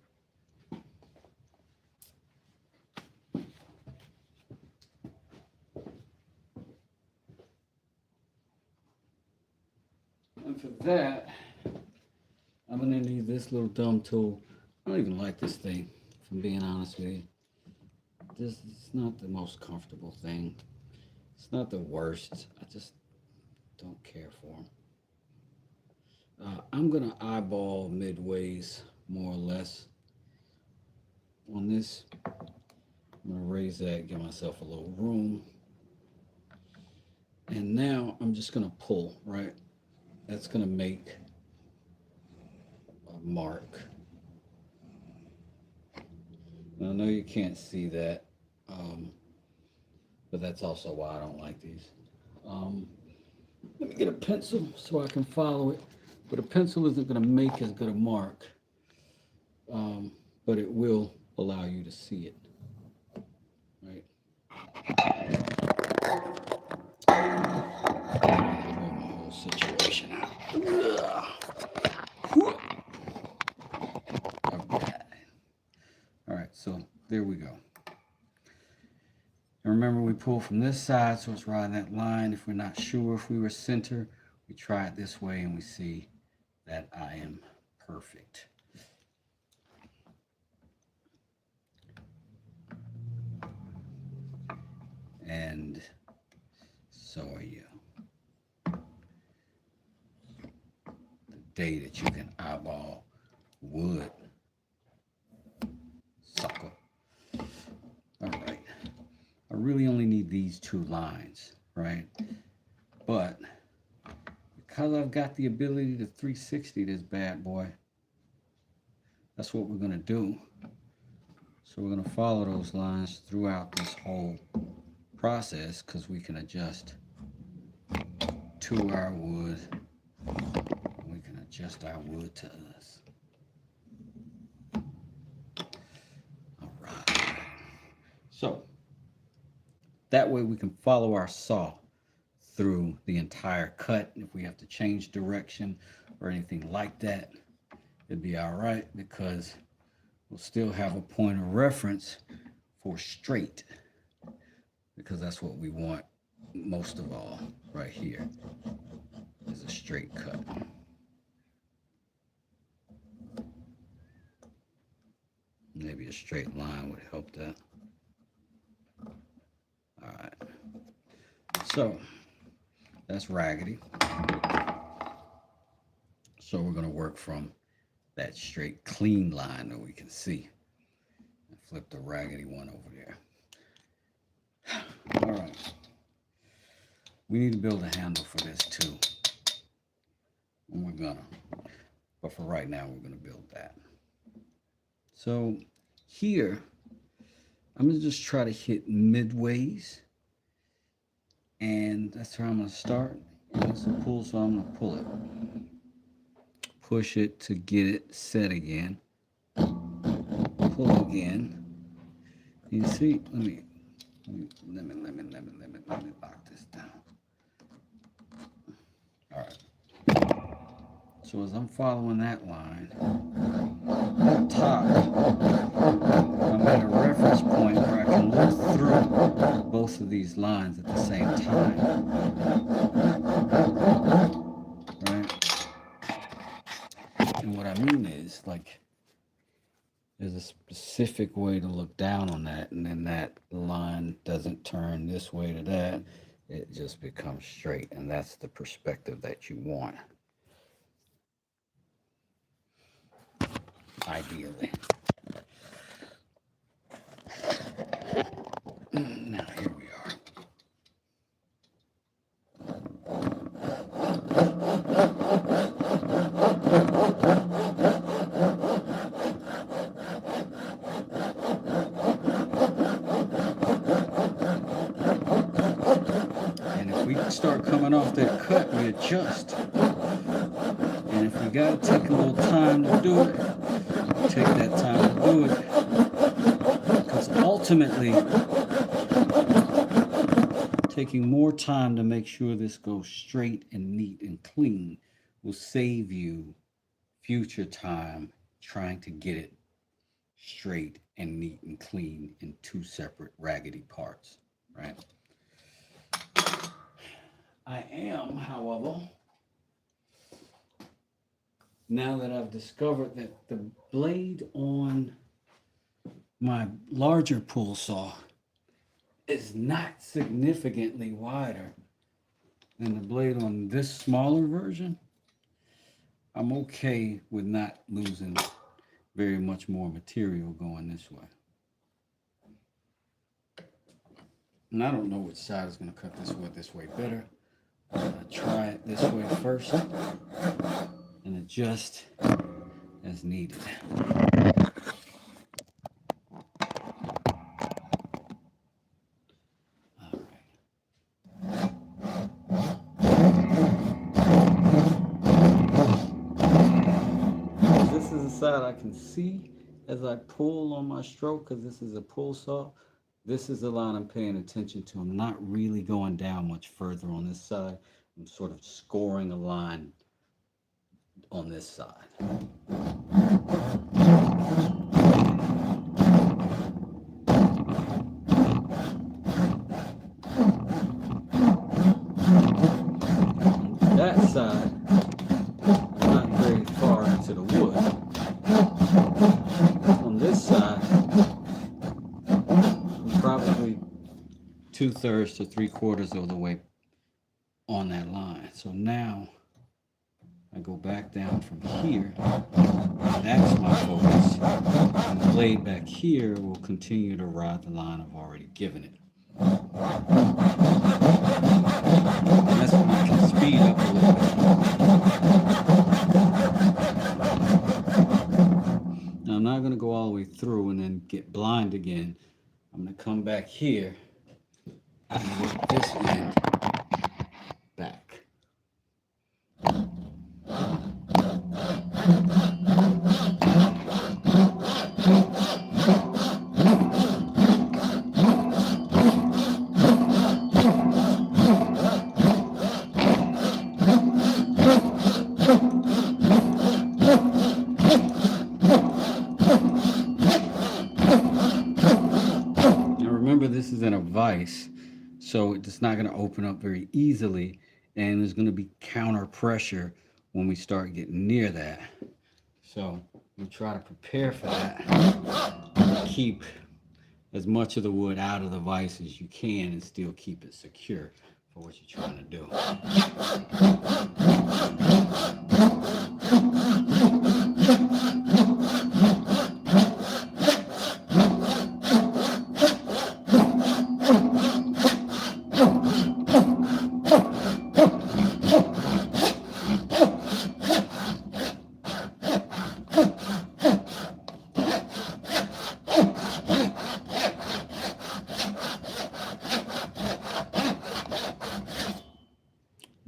And for that, I'm going to need this little dumb tool. I don't even like this thing, if I'm being honest with you. This is not the most comfortable thing. It's not the worst. I just don't care for them. I'm going to eyeball midways, more or less, on this. I'm going to raise that, give myself a little room. And now I'm just going to pull, right? That's going to make a mark. Now, I know you can't see that, but that's also why I don't like these. Let me get a pencil so I can follow it. But a pencil isn't going to make as good a mark, but it will allow you to see it, right? Roll my whole situation out. All right, so there we go. And remember, we pull from this side, so it's right on that line. If we're not sure if we were center, we try it this way and we see that I am perfect. And so are you. The day that you can eyeball wood, sucker. All right. I really only need these two lines, right? But because I've got the ability to 360 this bad boy, that's what we're going to do. So we're going to follow those lines throughout this whole process, because we can adjust to our wood. We can adjust our wood to us. All right. So that way we can follow our saw through the entire cut. If we have to change direction or anything like that, it'd be all right, because we'll still have a point of reference for straight, because that's what we want most of all right here, is a straight cut. Maybe a straight line would help that. All right. So that's raggedy. So we're going to work from that straight, clean line that we can see. And flip the raggedy one over there. All right. We need to build a handle for this too. And we're gonna. But for right now, we're gonna build that. So here, I'm gonna just try to hit midways And that's where I'm going to start. And it's a pull, so I'm going to pull it. Push it to get it set again. Pull again. You see, let me lock this down. All right. So as I'm following that line, up top, I'm at a reference point where I can look through both of these lines at the same time. Right? And what I mean is, like, there's a specific way to look down on that, and then that line doesn't turn this way to that. It just becomes straight, and that's the perspective that you want. Ideally. Now here we are. And if we start coming off that cut, we adjust. And if we gotta take a little time to do it, take that time to do it. Because ultimately, taking more time to make sure this goes straight and neat and clean will save you future time trying to get it straight and neat and clean in two separate raggedy parts, right? I am, however, now that I've discovered that the blade on my larger pull saw is not significantly wider than the blade on this smaller version, I'm okay with not losing very much more material going this way. And I don't know which side is going to cut this way better. I'm going to try it this way first and adjust as needed. Side I can see as I pull on my stroke, because this is a pull saw. This is the line I'm paying attention to. I'm not really going down much further on this side. I'm sort of scoring a line on this side. That side, not very far into the wood. On this side, I'm probably 2/3 to 3/4 of the way on that line. So now I go back down from here, and that's my focus. And the blade back here will continue to ride the line I've already given it. And that's when I can speed up a little bit. Now I'm not going to go all the way through and then get blind again. I'm going to come back here and work this end back. This is in a vise, so it's not going to open up very easily, and there's going to be counter pressure when we start getting near that. So we try to prepare for that. Keep as much of the wood out of the vise as you can and still keep it secure for what you're trying to do.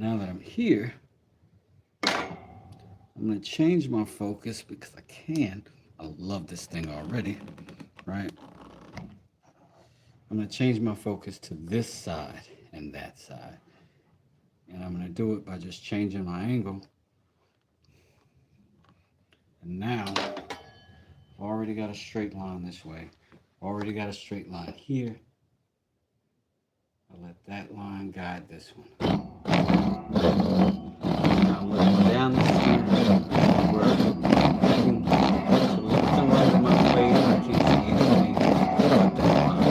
Now that I'm here, I'm going to change my focus because I can. I love this thing already, right? I'm going to change my focus to this side and that side. And I'm going to do it by just changing my angle. And now, I've already got a straight line this way. Already got a straight line here. I'll let that line guide this one. Now I'm looking down the street where I'm looking right at my face. I can't see anything but that line.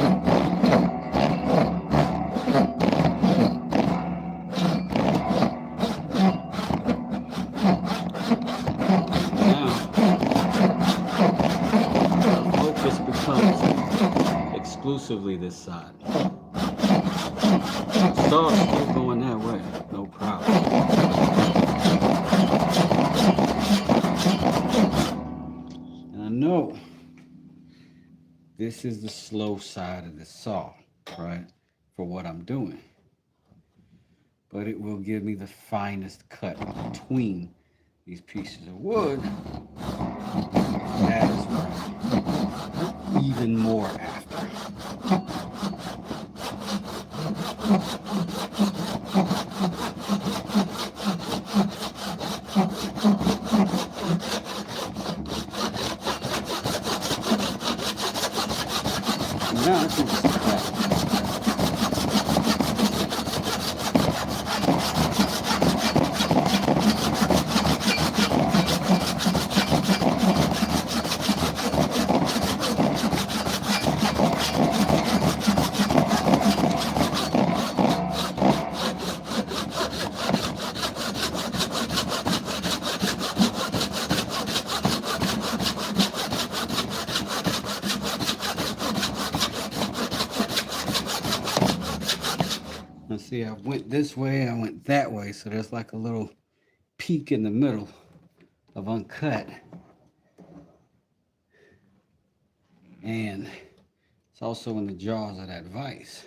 Now, our focus becomes exclusively this side. Start still going that way, no problem. And I know this is the slow side of the saw, right, for what I'm doing. But it will give me the finest cut between these pieces of wood. That is what I'm even more after. Now I can just now see, I went this way, I went that way, so there's like a little peak in the middle of uncut. And it's also in the jaws of that vise.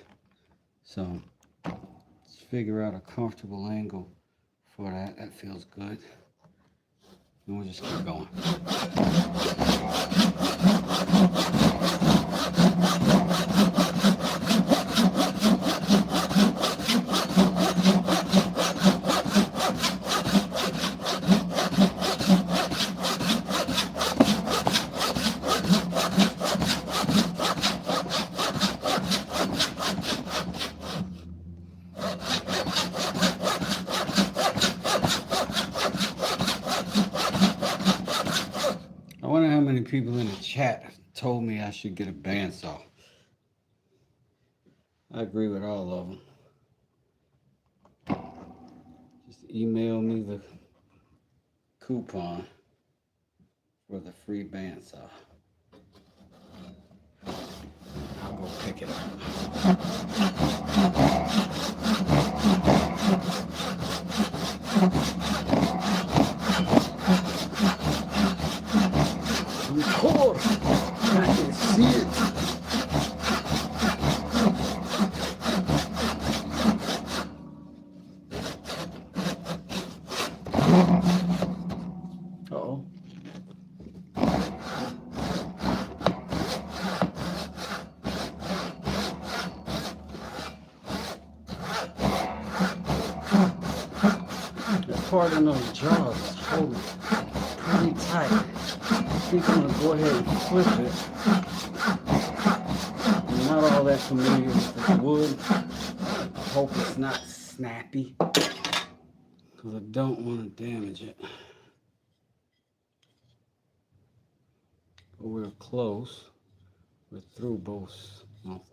So let's figure out a comfortable angle for that. That feels good. And we'll just keep going. I wonder how many people in the chat told me I should get a bandsaw. I agree with all of them. Just email me the coupon for the free bandsaw. I'll go pick it up. Record! I can see it. Uh-oh. That part in those jaws is holding pretty tight. I think I'm going to go ahead and flip it. I'm not all that familiar with this wood. I hope it's not snappy, because I don't want to damage it. But we're close. We're through both,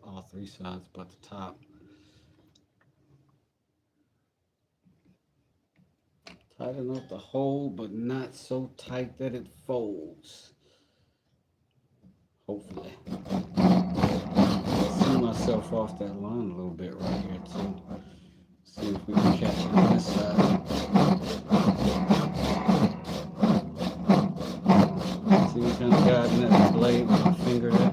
all three sides but the top. Tight enough to hold, but not so tight that it folds. Hopefully. I see myself off that line a little bit right here too. See if we can catch it on this side. See me kind of guiding that blade with my finger there.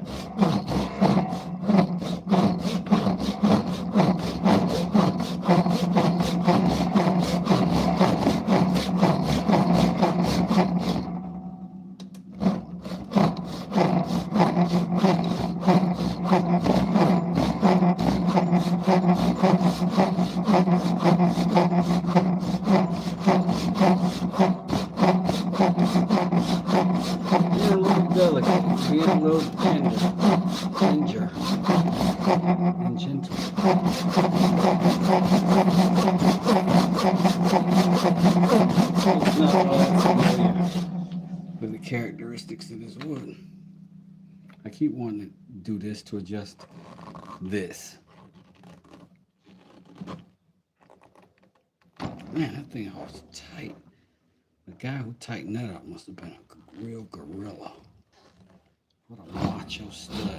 all familiar with the characteristics of this wood. I keep wanting to do this to adjust this. Man, that thing was tight. The guy who tightened that up must have been a real gorilla. What a macho stud.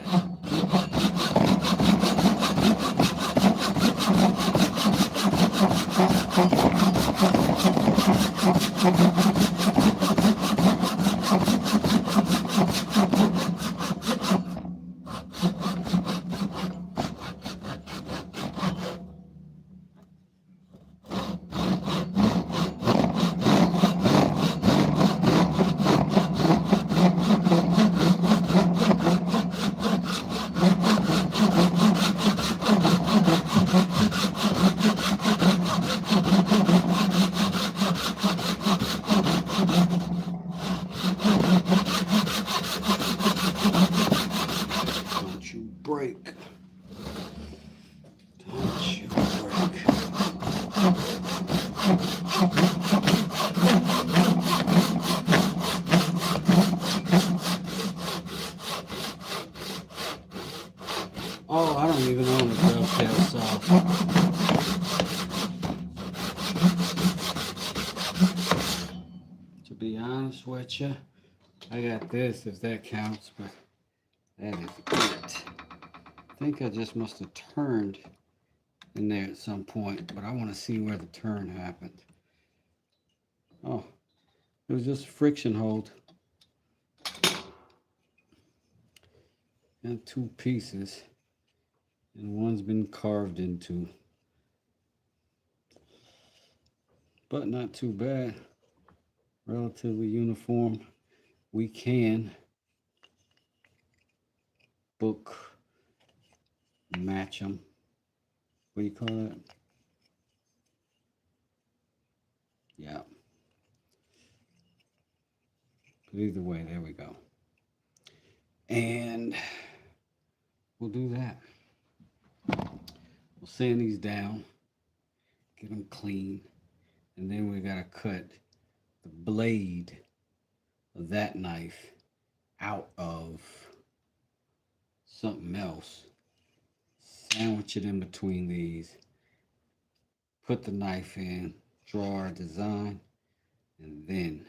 Don't you break. Don't you break. Oh, I don't even own a dovetail saw. To be honest with you, I got this if that counts, but that is it. I think I just must have turned in there at some point, but I want to see where the turn happened. Oh, it was just friction hold. And two pieces, and one's been carved into, but not too bad. Relatively uniform. We can book match them. What do you call that? Yeah. But either way, there we go. And we'll do that. We'll sand these down, get them clean, and then we gotta cut the blade of that knife out of something else, sandwich it in between these, put the knife in, draw our design, and then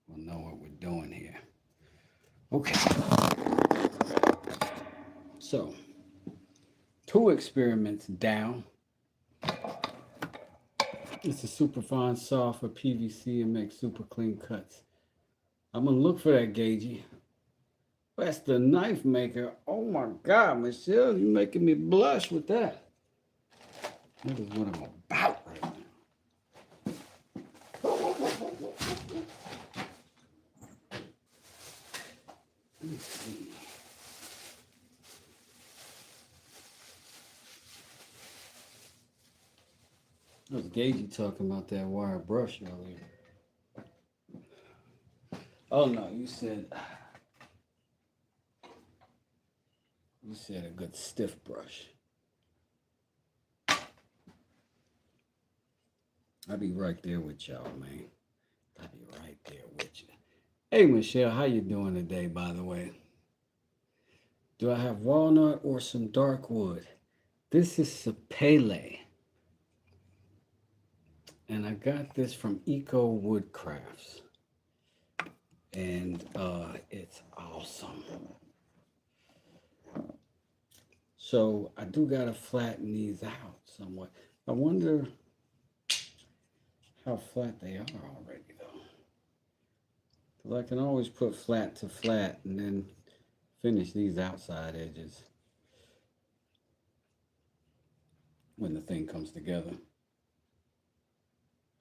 we'll know what we're doing here. Okay. So, 2 experiments down. It's a super fine saw for PVC and makes super clean cuts. I'm gonna look for that gaugy. That's the knife maker. Oh my God, Michelle, you're making me blush with that. That is what I'm about right now. Let me see. I was Gagey talking about that wire brush earlier. Oh no, you said a good stiff brush. I'll be right there with y'all, man. I'll be right there with you. Hey Michelle, how you doing today, by the way? Do I have walnut or some dark wood? This is sapele. And I got this from Eco Woodcrafts. And it's awesome. So I do gotta flatten these out somewhat. I wonder how flat they are already though. Because I can always put flat to flat and then finish these outside edges when the thing comes together.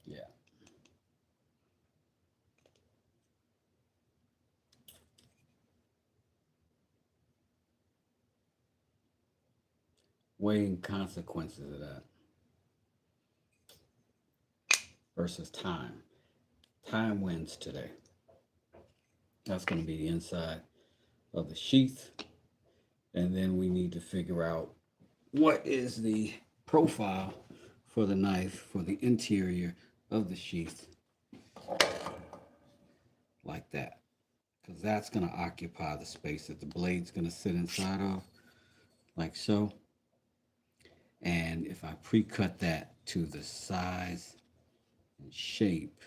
Yeah. Weighing consequences of that versus time. Time wins today. That's going to be the inside of the sheath. And then we need to figure out what is the profile for the knife for the interior of the sheath, like that, because that's going to occupy the space that the blade's going to sit inside of, like so. And if I pre-cut that to the size and shape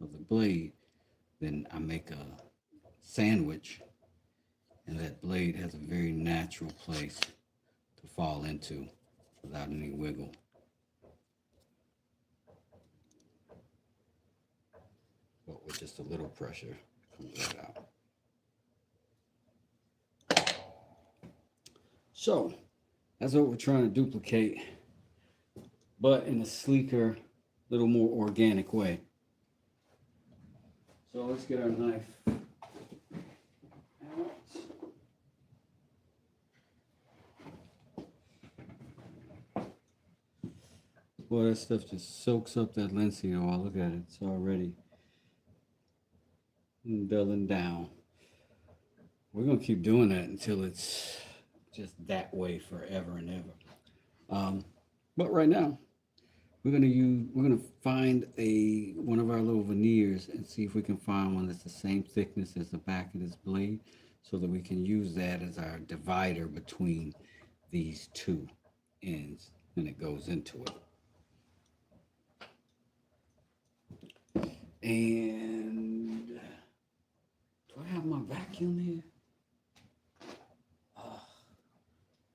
of the blade, then I make a sandwich, and that blade has a very natural place to fall into without any wiggle. But with just a little pressure, it comes right out. So that's what we're trying to duplicate, but in a sleeker, little more organic way. So let's get our knife out. Boy, that stuff just soaks up that linseed oil. Look at it, it's already dulling down. We're gonna keep doing that until it's just that way forever and ever. But right now, we're gonna find one of our little veneers and see if we can find one that's the same thickness as the back of this blade, so that we can use that as our divider between these two ends when it goes into it. And do I have my vacuum here? Oh,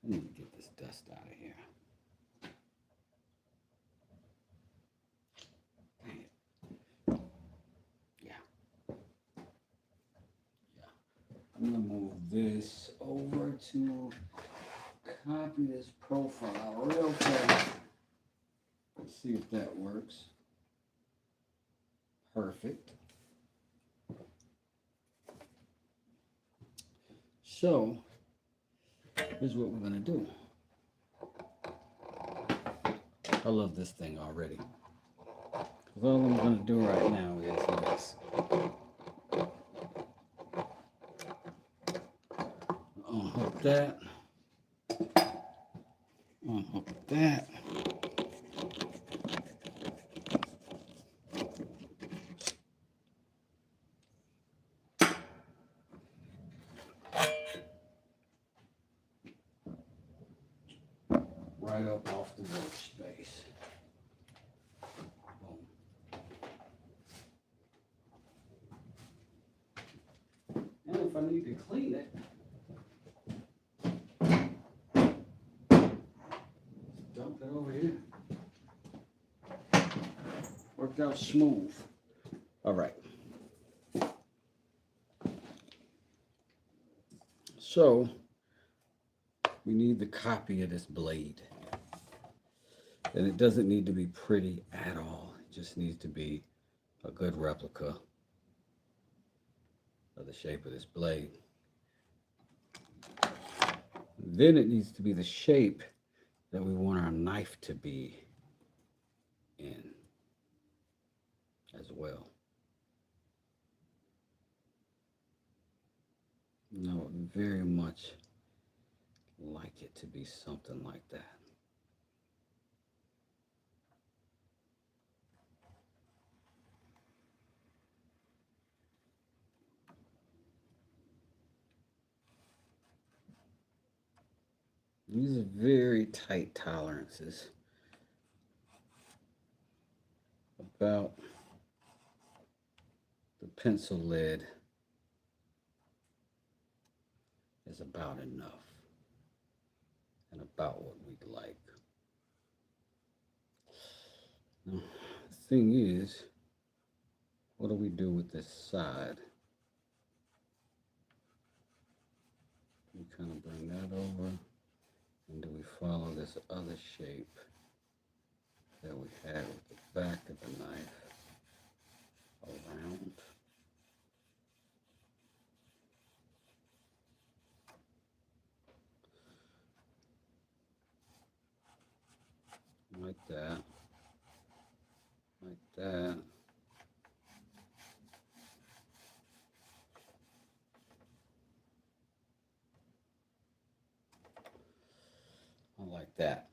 I need to get this dust out of here. Dang it. Yeah. I'm gonna move this over to copy this profile real fast. Let's see if that works. Perfect. So here's what we're gonna do. I love this thing already. All I'm gonna do right now is this. Unhook that. Unhook that. Right up off the workspace. Boom. And if I need to clean it, dump it over here. Worked out smooth. All right. So we need the copy of this blade. And it doesn't need to be pretty at all. It just needs to be a good replica of the shape of this blade. Then it needs to be the shape that we want our knife to be in as well. I would very much like it to be something like that. These are very tight tolerances. About the pencil lead is about enough and about what we'd like. Now, the thing is, what do we do with this side? We kind of bring that over, and do we follow this other shape that we had with the back of the knife around? Like that, like that. I like that.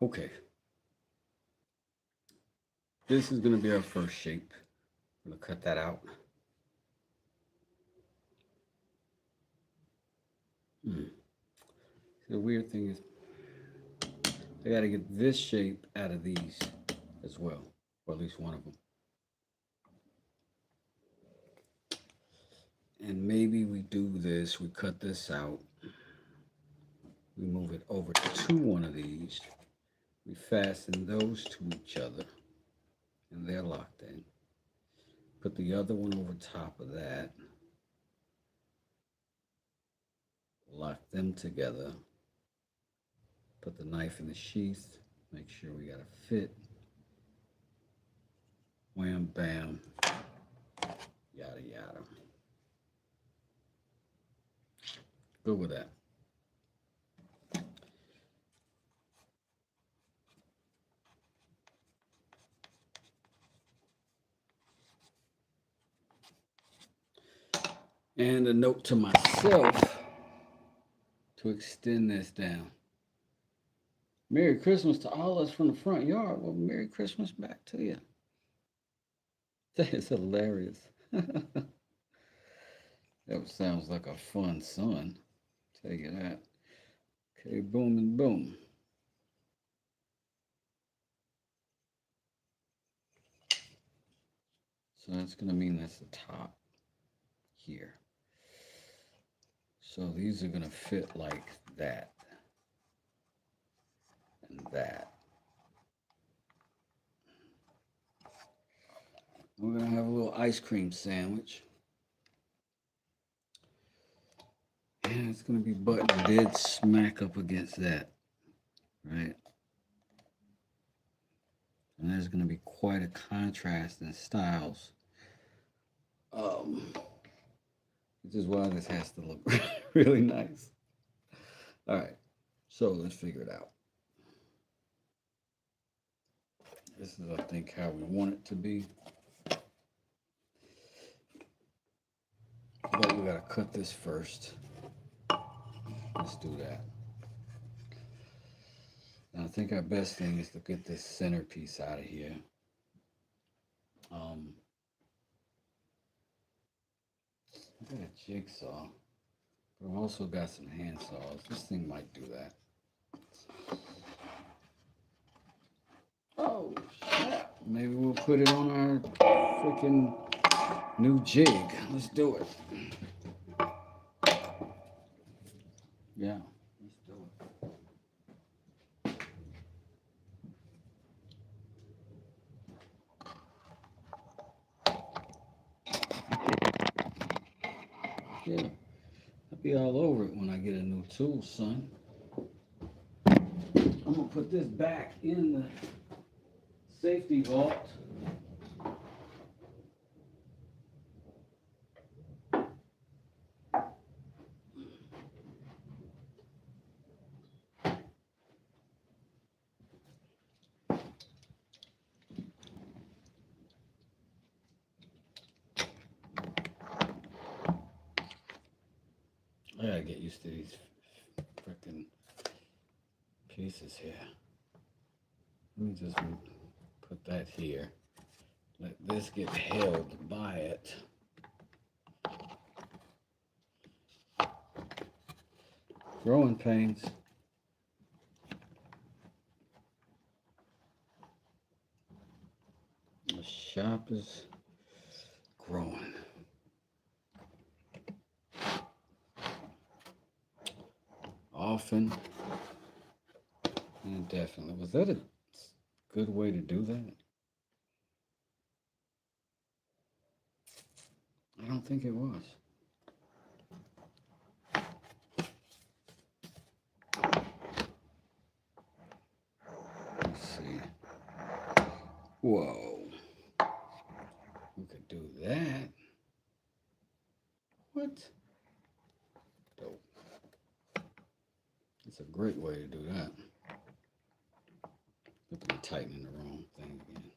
Okay, this is gonna be our first shape. I'm gonna cut that out. Hmm. The weird thing is, I gotta get this shape out of these as well, or at least one of them. And maybe we do this, we cut this out, we move it over to one of these, we fasten those to each other, and they're locked in. Put the other one over top of that, lock them together, put the knife in the sheath, make sure we got a fit, wham bam, yada yada. Good with that. And a note to myself to extend this down. Merry Christmas to all us from the front yard. Well, Merry Christmas back to you. That is hilarious. That sounds like a fun son. Tell you that. Okay, boom and boom. So that's going to mean that's the top here. So these are going to fit like that and that. We're going to have a little ice cream sandwich. And it's going to be buttoned dead smack up against that, right? And there's going to be quite a contrast in styles. Which is why this has to look really nice. All right, so let's figure it out. This is, I think, how we want it to be. But we gotta cut this first. Let's do that. And I think our best thing is to get this centerpiece out of here. I got a jigsaw, but I've also got some hand saws. This thing might do that. Oh, shit. Maybe we'll put it on our freaking new jig. Let's do it. Yeah, let's do it. Yeah, I'll be all over it when I get a new tool, son. I'm gonna put this back in the safety vault. I gotta get used to these freaking pieces here. Let me just put that here. Let this get held by it. Growing pains. The shop is growing. Often and definitely. Was that a good way to do that? I don't think it was. Let's see. Whoa. We could do that. What? Dope. It's a great way to do that. Look at me tightening the wrong thing again.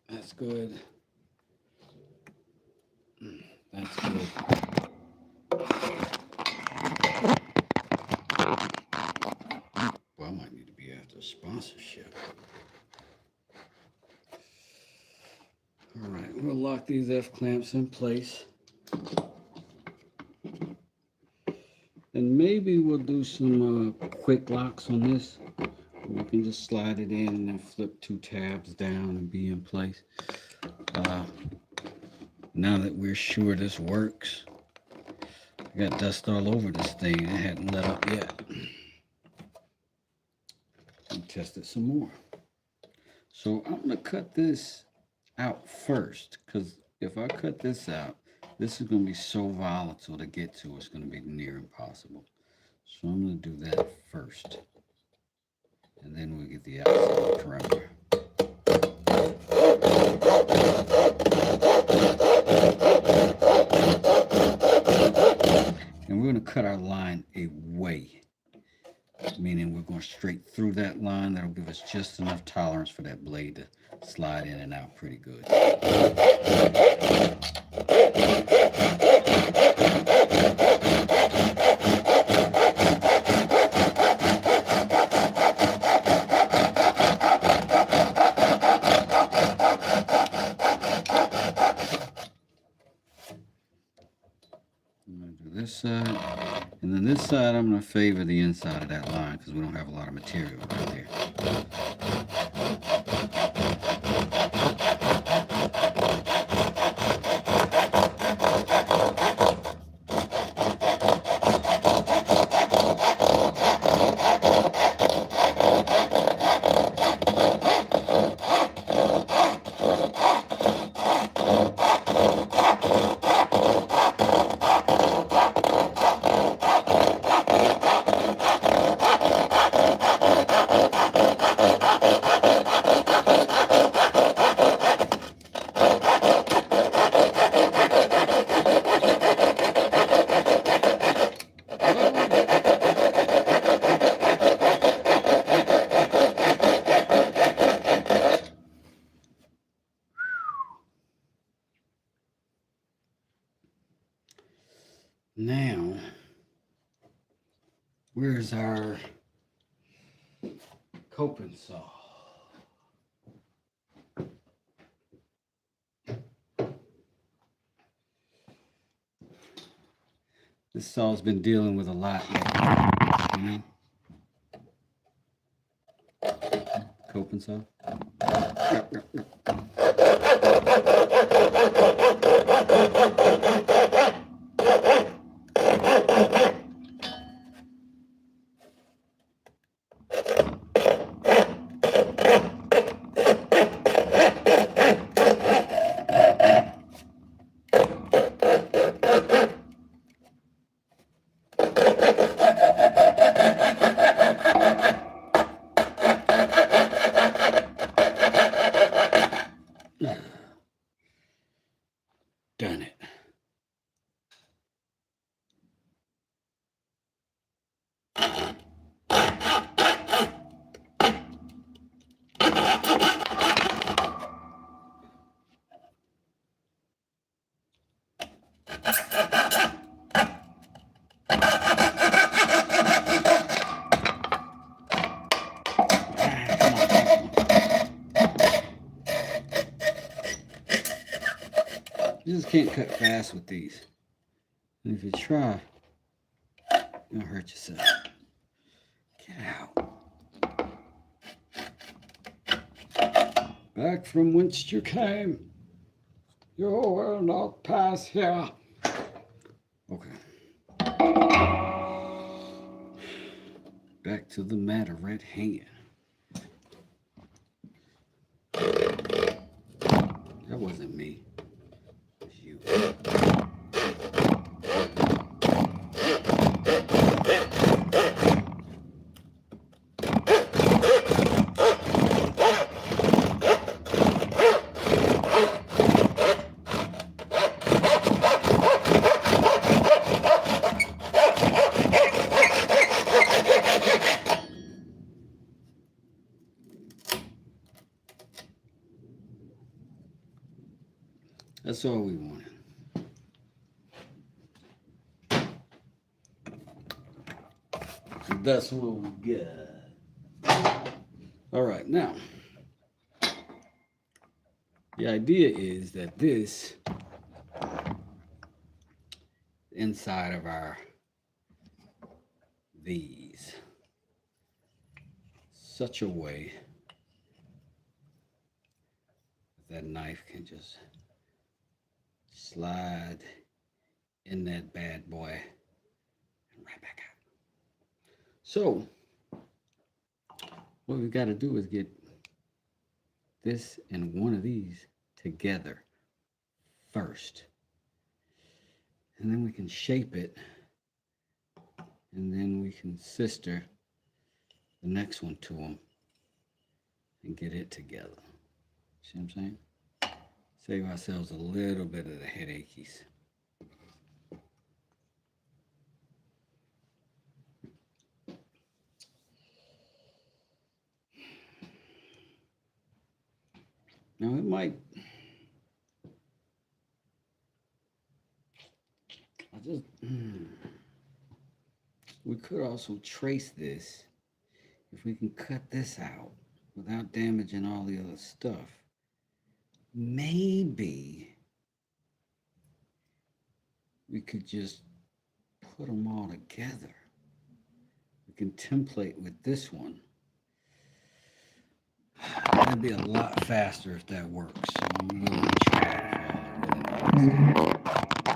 That's good. That's good. Well, I might need to be sponsorship. All right, we'll lock these F clamps in place. And maybe we'll do some quick locks on this. We can just slide it in and then flip 2 tabs down and be in place. Now that we're sure this works, I got dust all over this thing. It hadn't let up yet. And test it some more. So I'm going to cut this out first, because if I cut this out, this is going to be so volatile to get to, it's going to be near impossible. So I'm going to do that first. And then we'll get the outside perimeter. And we're going to cut our line away, meaning we're going straight through that line. That'll give us just enough tolerance for that blade to slide in and out pretty good. I'm going to do this side, and then this side I'm going to favor the inside of that line because we don't have a lot of material right there. Now, where's our coping saw? This saw's been dealing with a lot lately. Coping saw. Done it. You just can't cut fast with these. And if you try, you'll hurt yourself. Get out. Back from whence you came. You will not pass here. Okay. Back to the matter at hand. That wasn't me. It was you. That's all we wanted. That's what we got. right, now, the idea is that this inside of our these such a way that knife can just slide in that bad boy and right back out. So what we've got to do is get this and one of these together first. And then we can shape it. And then we can sister the next one to them and get it together. See what I'm saying? Save ourselves a little bit of the headaches. Now it might, we could also trace this if we can cut this out without damaging all the other stuff. Maybe we could just put them all together. We can template with this one. That'd be a lot faster if that works. So I'm willing to try it.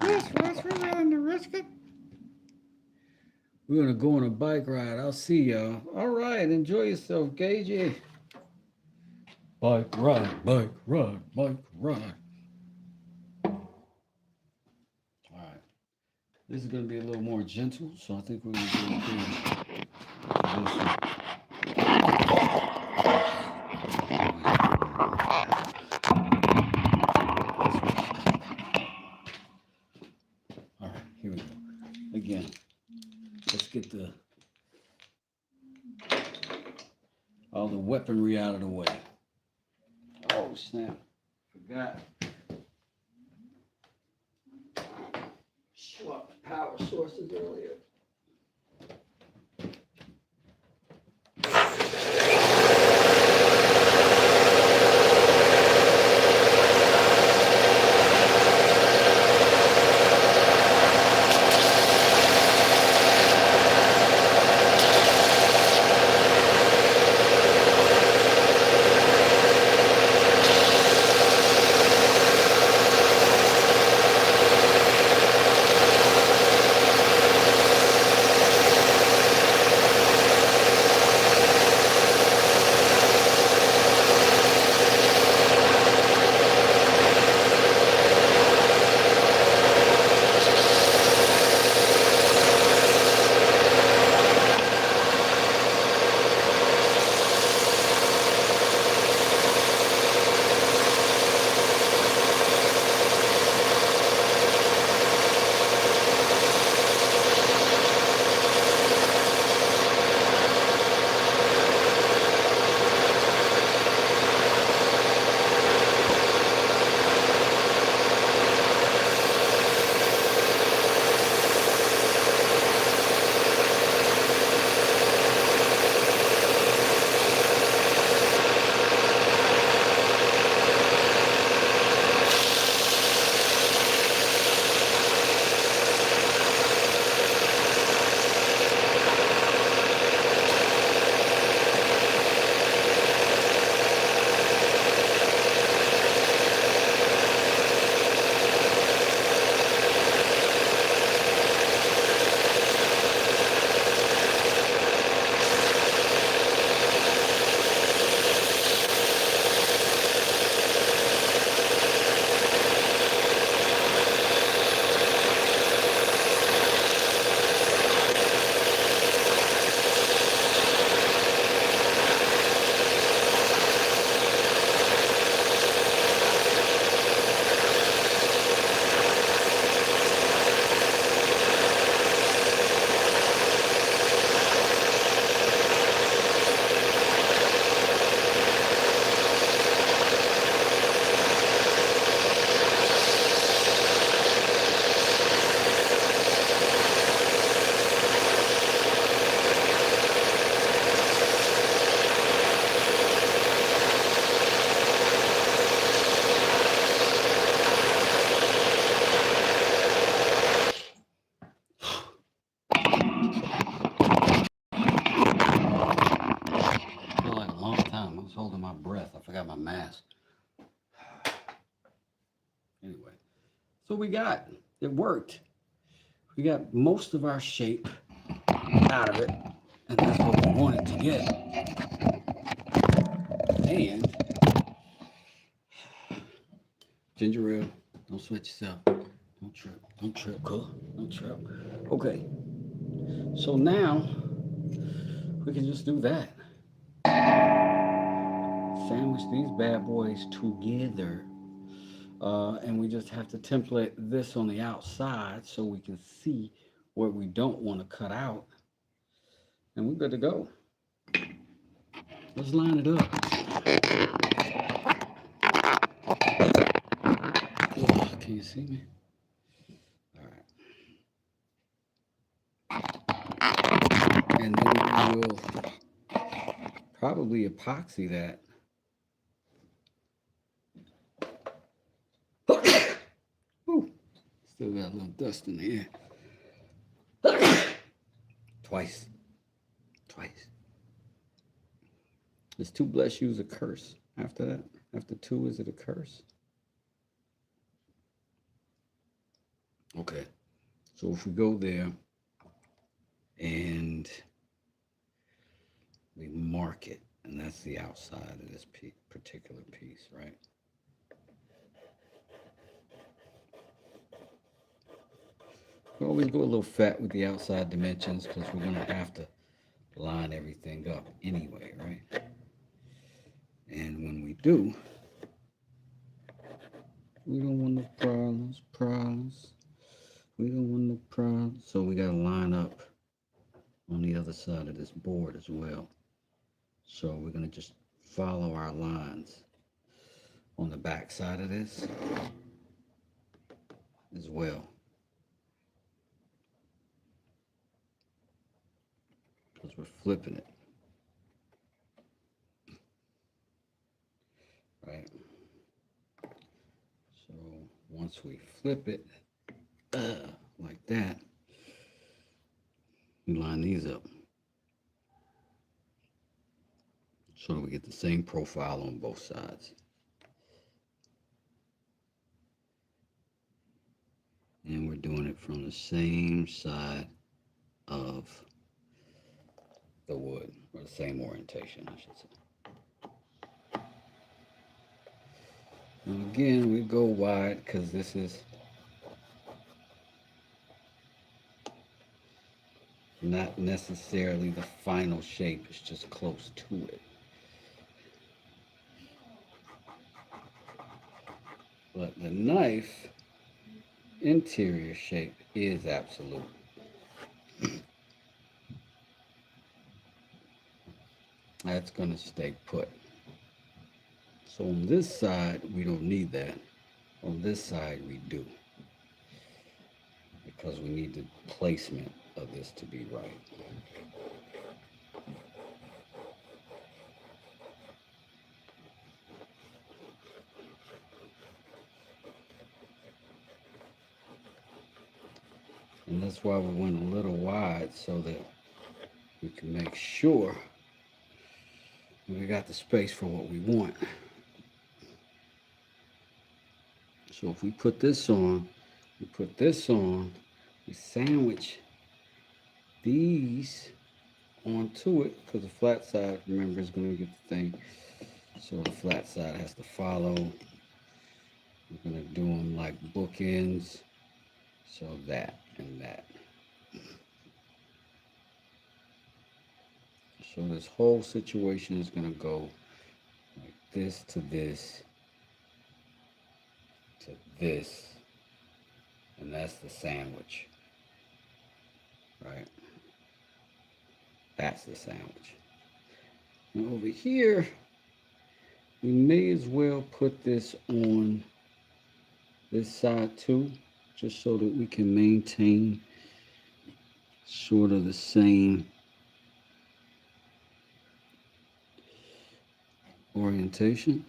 Yes, Russ, we're willing to risk it. We're gonna go on a bike ride. I'll see y'all. All right, enjoy yourself, Gagey. Bike ride, bike ride, bike ride. All right. This is gonna be a little more gentle, so I think we're gonna go into this one. Here we go. Again, let's get all the weaponry out of the way. Oh, snap. Forgot. Swap the power sources earlier. So it worked. We got most of our shape out of it, and that's what we wanted to get. And ginger ale, don't sweat yourself. Don't trip, cool. Don't trip. Okay, so now we can just do that. Sandwich these bad boys together. And we just have to template this on the outside so we can see what we don't want to cut out. And we're good to go. Let's line it up. Oh, can you see me? All right. And then we will probably epoxy that. Whew. Still got a little dust in the air. Twice. Is two bless yous a curse after that? After two, is it a curse? Okay. So if we go there and we mark it, and that's the outside of this particular piece, right? We always go a little fat with the outside dimensions because we're going to have to line everything up anyway, right? And when we do, we don't want no problems. We don't want no problems. So we got to line up on the other side of this board as well. So we're going to just follow our lines on the back side of this as well. Because we're flipping it. Right? So once we flip it like that, we line these up. So we get the same profile on both sides. And we're doing it from the same side of the wood, or the same orientation, I should say. And again, we go wide because this is not necessarily the final shape, it's just close to it. But the knife interior shape is absolute. That's going to stay put. So on this side, we don't need that. On this side, we do. Because we need the placement of this to be right. And that's why we went a little wide so that we can make sure we got the space for what we want. So if we put this on, we sandwich these onto it because the flat side, remember, is going to get the thing. So the flat side has to follow. We're going to do them like bookends. So that and that. So this whole situation is going to go like this to this to this, and that's the sandwich, right? That's the sandwich. And over here, we may as well put this on this side too, just so that we can maintain sort of the same orientation.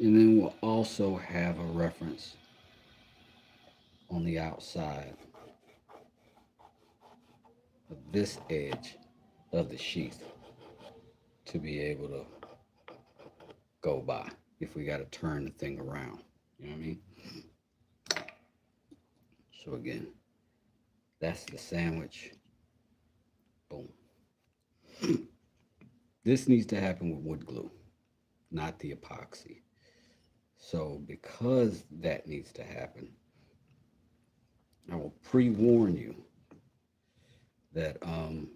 And then we'll also have a reference on the outside of this edge of the sheath to be able to go by. if we got to turn the thing around. You know what I mean? So again, that's the sandwich. Boom. This needs to happen with wood glue, not the epoxy. So because that needs to happen, I will pre-warn you that I'm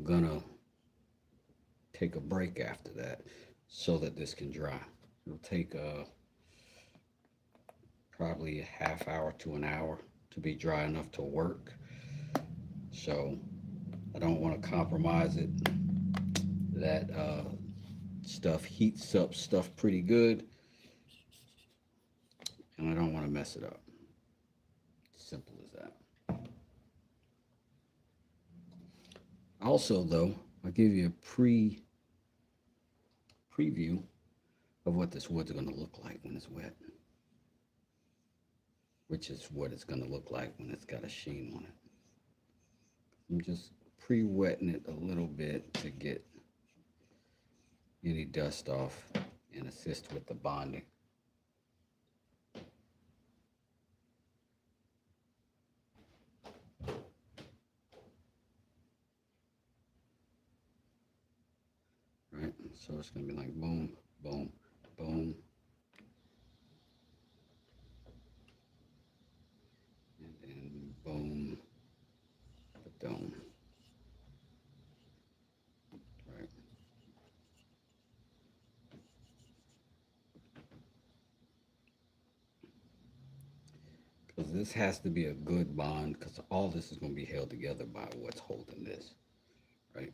gonna take a break after that so that this can dry. It'll take probably a half hour to an hour to be dry enough to work. So I don't want to compromise it. That stuff heats up stuff pretty good, and I don't want to mess it up. Simple as that. Also, though, I'll give you a preview of what this wood's going to look like when it's wet, which is what it's going to look like when it's got a sheen on it. I'm just pre-wetting it a little bit to get any dust off and assist with the bonding. Right, so it's going to be like boom, boom, boom. And then boom, boom. Right. Because this has to be a good bond, because all this is going to be held together by what's holding this. Right.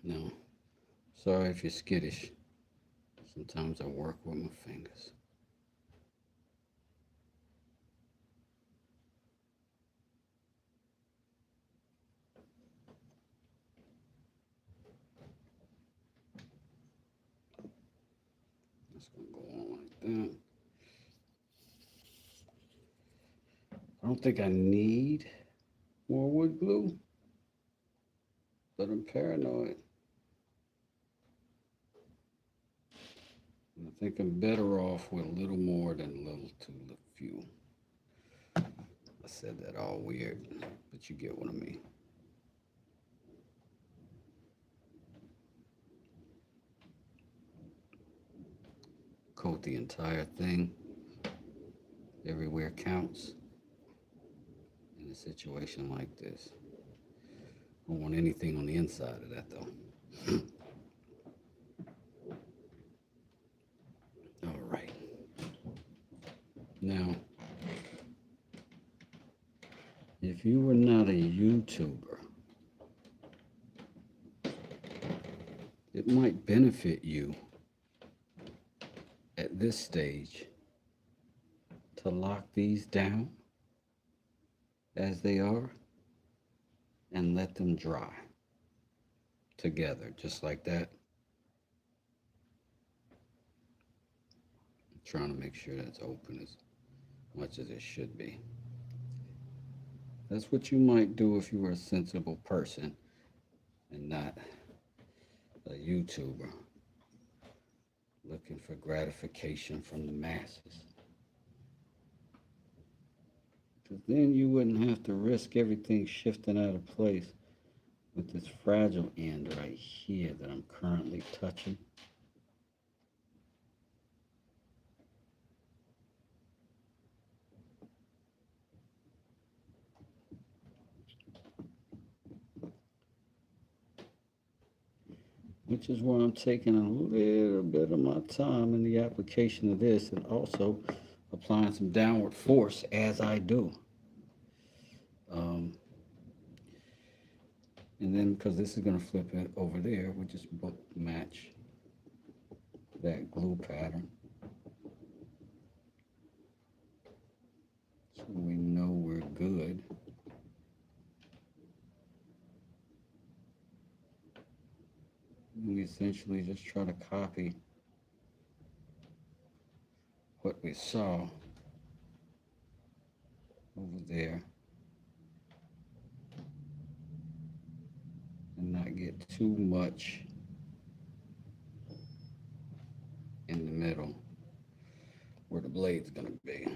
Now, sorry if you're skittish. Sometimes I work with my fingers. That's going to go on like that. I don't think I need more wood glue, but I'm paranoid. I think I'm better off with a little more than a little too few. I said that all weird, but you get what I mean. Coat the entire thing. Everywhere counts in a situation like this. I don't want anything on the inside of that though. All right. Now, if you were not a YouTuber, it might benefit you at this stage to lock these down as they are and let them dry together just like that. I'm trying to make sure that's open as much as it should be. That's what you might do if you were a sensible person and not a YouTuber looking for gratification from the masses. Because then you wouldn't have to risk everything shifting out of place with this fragile end right here that I'm currently touching. Which is why I'm taking a little bit of my time in the application of this and also applying some downward force as I do. And then because this is going to flip it over there, we just both match that glue pattern so we know we're good. We essentially just try to copy what we saw over there and not get too much in the middle where the blade's going to be.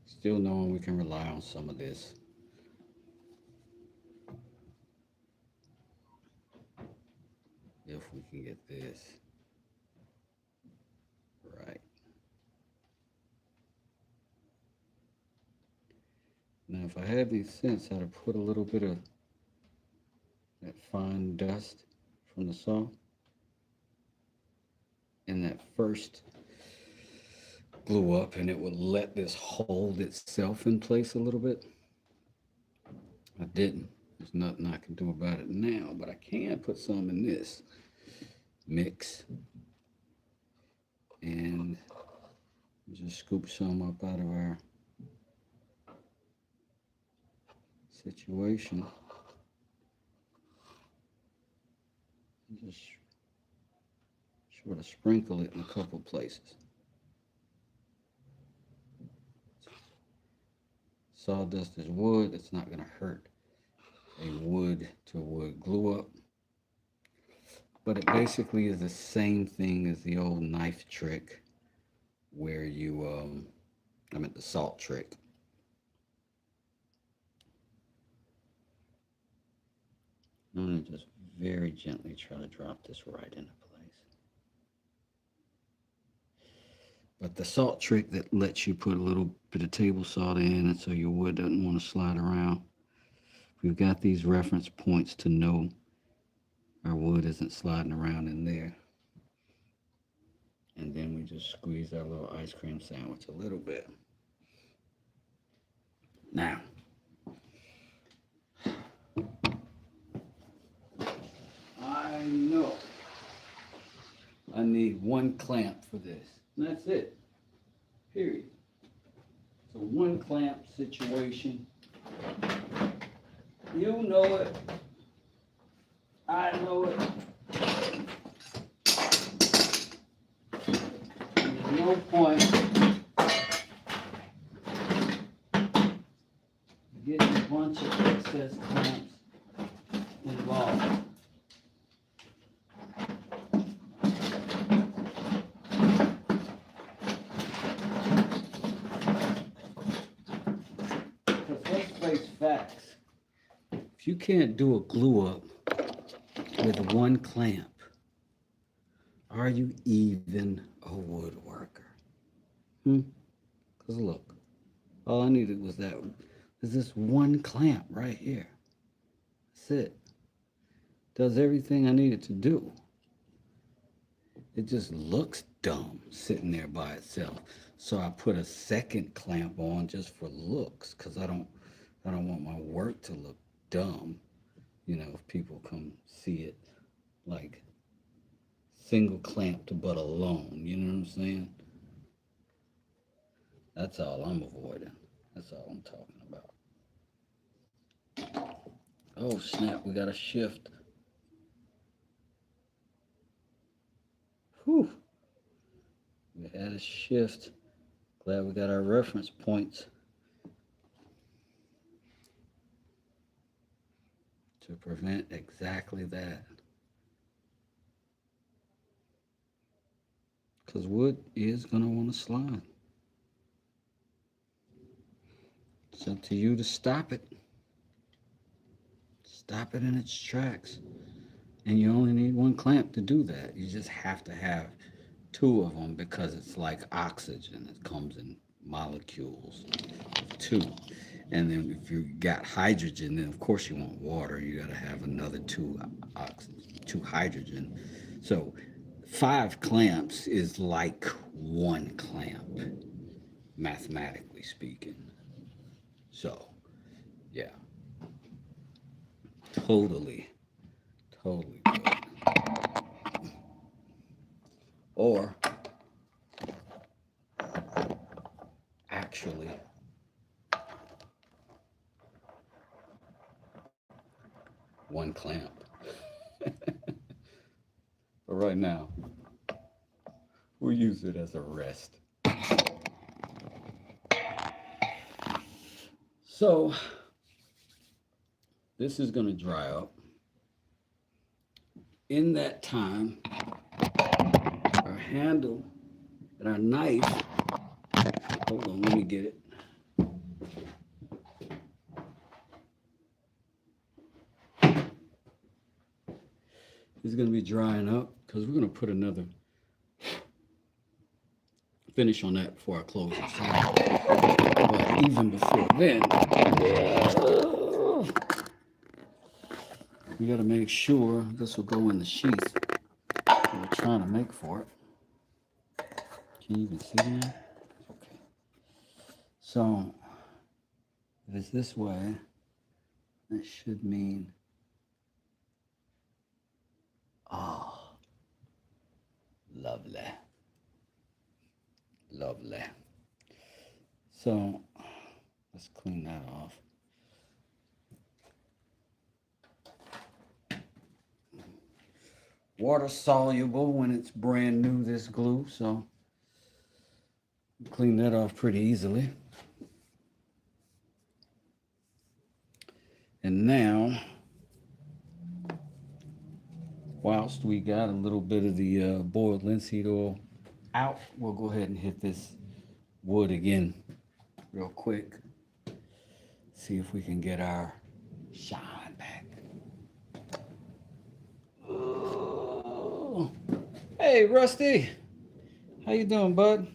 Still knowing we can rely on some of this. If we can get this right. Now, if I had any sense, I'd have put a little bit of that fine dust from the saw in that first glue up, and it would let this hold itself in place a little bit. I didn't. There's nothing I can do about it now, but I can put some in this mix and just scoop some up out of our situation. Just sort of sprinkle it in a couple places. Sawdust is wood. It's not going to hurt a wood to wood glue up. But it basically is the same thing as the old knife trick where you, the salt trick. I'm going to just very gently try to drop this right into place. But the salt trick that lets you put a little bit of table salt in and so your wood doesn't want to slide around. We've got these reference points to know our wood isn't sliding around in there. And then we just squeeze our little ice cream sandwich a little bit. Now, I know I need one clamp for this. And that's it. Period. It's a one clamp situation. You know it. I know it. There's no point getting a bunch of excess clamps involved. Because let's face facts. If you can't do a glue up with one clamp, are you even a woodworker? Because look, all I needed was this one clamp right here. That's it. Does everything I needed to do. It just looks dumb sitting there by itself. So I put a second clamp on just for looks, because I don't want my work to look dumb. You know, if people come see it like single clamped but alone, you know what I'm saying? That's all I'm avoiding. That's all I'm talking about. Oh snap, we got a shift. Whew. We had a shift. Glad we got our reference points to prevent exactly that. Because wood is going to want to slide. It's up to you to stop it. Stop it in its tracks. And you only need one clamp to do that. You just have to have two of them because it's like oxygen. It comes in molecules of two. And then if you got hydrogen, then of course you want water. You got to have another two hydrogen. So 5 clamps is like one clamp, mathematically speaking. So, yeah. Totally good. Or actually one clamp. But right now, we'll use it as a rest. So this is going to dry up. In that time, our handle and our knife, hold on, let me get it. Is going to be drying up because we're going to put another finish on that before I close it. But even before then, we got to make sure this will go in the sheath that we're trying to make for it. Can you even see that? Okay. So if it's this way, that should mean, oh, lovely. Lovely. So let's clean that off. Water soluble when it's brand new, this glue, so clean that off pretty easily. And now, whilst we got a little bit of the boiled linseed oil out, we'll go ahead and hit this wood again real quick. See if we can get our shine back. Ooh. Hey, Rusty. How you doing, bud?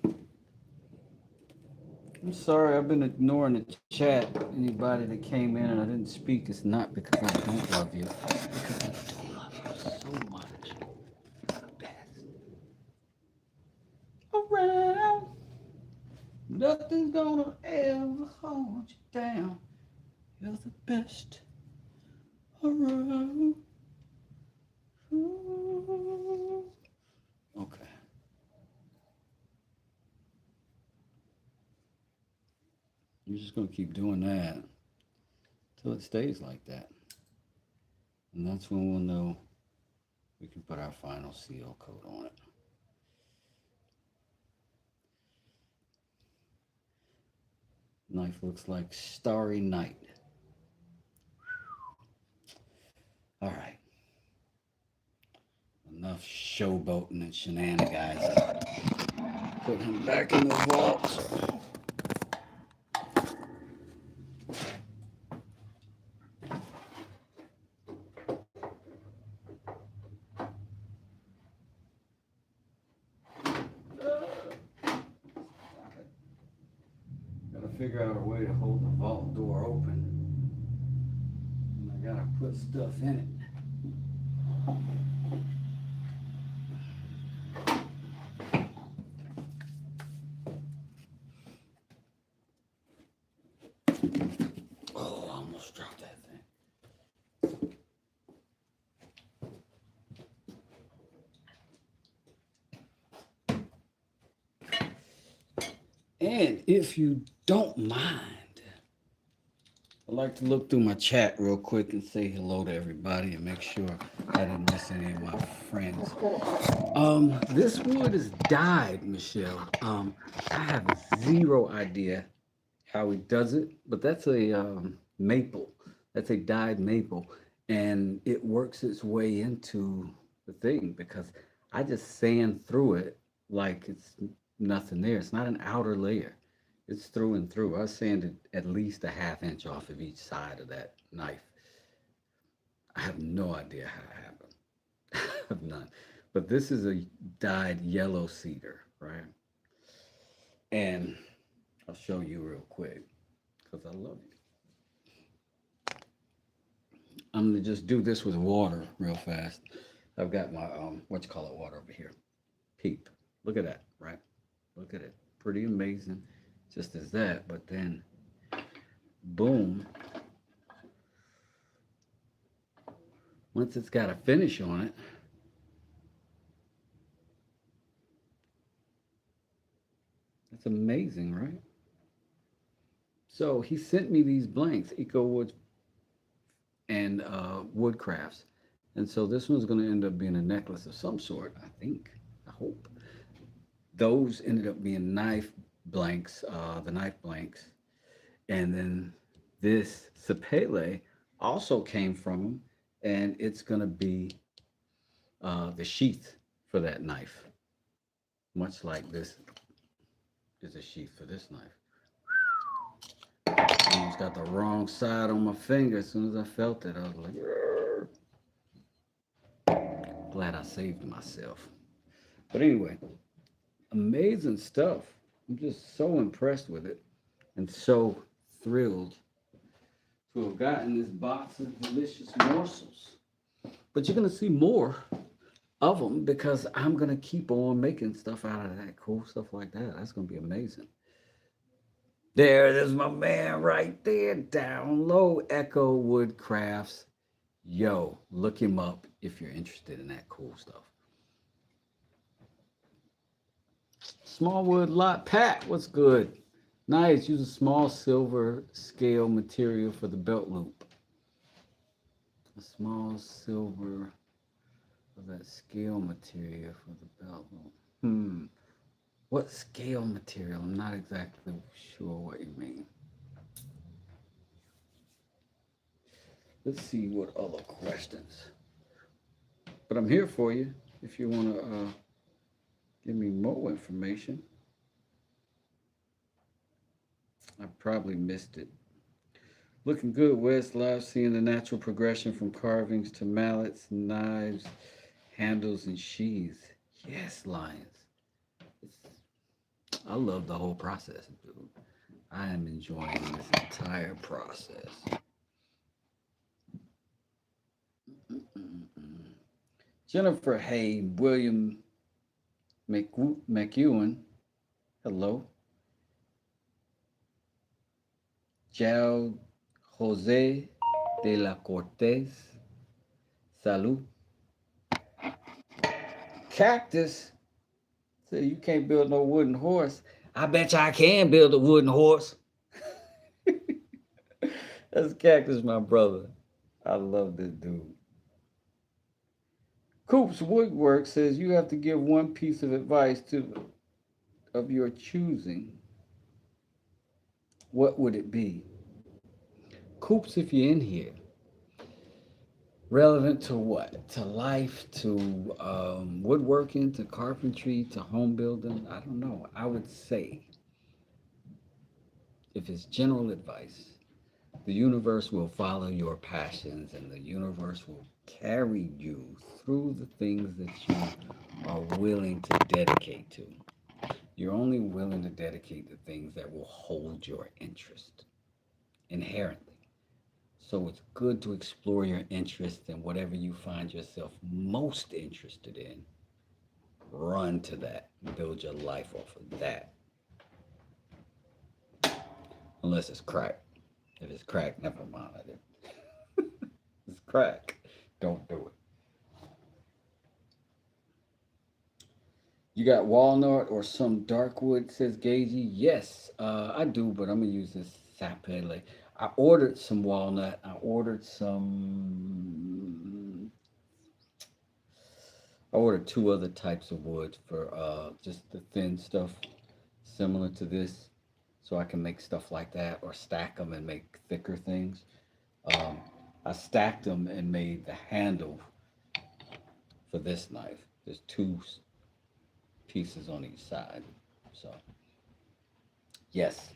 I'm sorry, I've been ignoring the chat. Anybody that came in and I didn't speak, it's not because I don't love you. It's because I do love you so much. You're the best. Around. Nothing's gonna ever hold you down. You're the best around. Ooh. Okay. You're just gonna keep doing that until it stays like that. And that's when we'll know we can put our final seal coat on it. Knife looks like Starry Night. All right. Enough showboating and shenanigans. Put him back in the vault. Gotta figure out a way to hold the vault door open. And I gotta put stuff in it. Oh, I almost dropped that thing. And if you don't mind, I'd like to look through my chat real quick and say hello to everybody and make sure I didn't miss any of my friends. This wood is dyed, Michelle. I have zero idea how he does it, but that's a maple. That's a dyed maple, and it works its way into the thing because I just sand through it like it's nothing there. It's not an outer layer. It's through and through. I sanded at least a half inch off of each side of that knife. I have no idea how it happened. I have none. But this is a dyed yellow cedar, right? And I'll show you real quick because I love you. I'm gonna just do this with water real fast. I've got my what you call it water over here. Peep. Look at that, right? Look at it. Pretty amazing. Just as that, but then boom. Once it's got a finish on it, That's amazing, right? So he sent me these blanks, Eco Wood and wood crafts. And so this one's going to end up being a necklace of some sort, I think. I hope. Those ended up being knife blanks, the knife blanks. And then this sapele also came from him, and it's going to be the sheath for that knife, much like this is a sheath for this knife. I almost got the wrong side on my finger. As soon as I felt it, I was like, "Arr." Glad I saved myself. But anyway, amazing stuff. I'm just so impressed with it and so thrilled to have gotten this box of delicious morsels. But you're going to see more of them because I'm going to keep on making stuff out of that, cool stuff like that. That's going to be amazing. There's my man right there, down low, Echo Woodcrafts. Yo, look him up if you're interested in that cool stuff. Smallwood Lot Pat, what's good? Nice, use a small silver scale material for the belt loop. A small silver of that scale material for the belt loop. What scale material? I'm not exactly sure what you mean. Let's see what other questions. But I'm here for you if you want to give me more information. I probably missed it. Looking good, Wes. Live seeing the natural progression from carvings to mallets, knives, handles, and sheaths. Yes, Lions. It's, I love the whole process, dude. I am enjoying this entire process. Jennifer Hay, William McEwen, hello. Jao Jose de la Cortez, salud. Cactus, say you can't build no wooden horse. I bet you I can build a wooden horse. That's Cactus, my brother. I love this dude. Coops Woodwork says you have to give one piece of advice to of your choosing. What would it be? Coops, if you're in here, relevant to what? To life, to woodworking, to carpentry, to home building? I don't know. I would say, if it's general advice, the universe will follow your passions and the universe will carry you through the things that you are willing to dedicate to. You're only willing to dedicate the things that will hold your interest inherently. So it's good to explore your interest in whatever you find yourself most interested in. Run to that. Build your life off of that. Unless it's crack. If it's crack, never mind. It's crack. Don't do it. You got walnut or some dark wood, says Gagey. Yes, I do, but I'm going to use this sapele. I ordered some walnut. I ordered some. I ordered two other types of wood for just the thin stuff, similar to this, so I can make stuff like that or stack them and make thicker things. Um, I stacked them and made the handle for this knife. There's two pieces on each side. So, yes.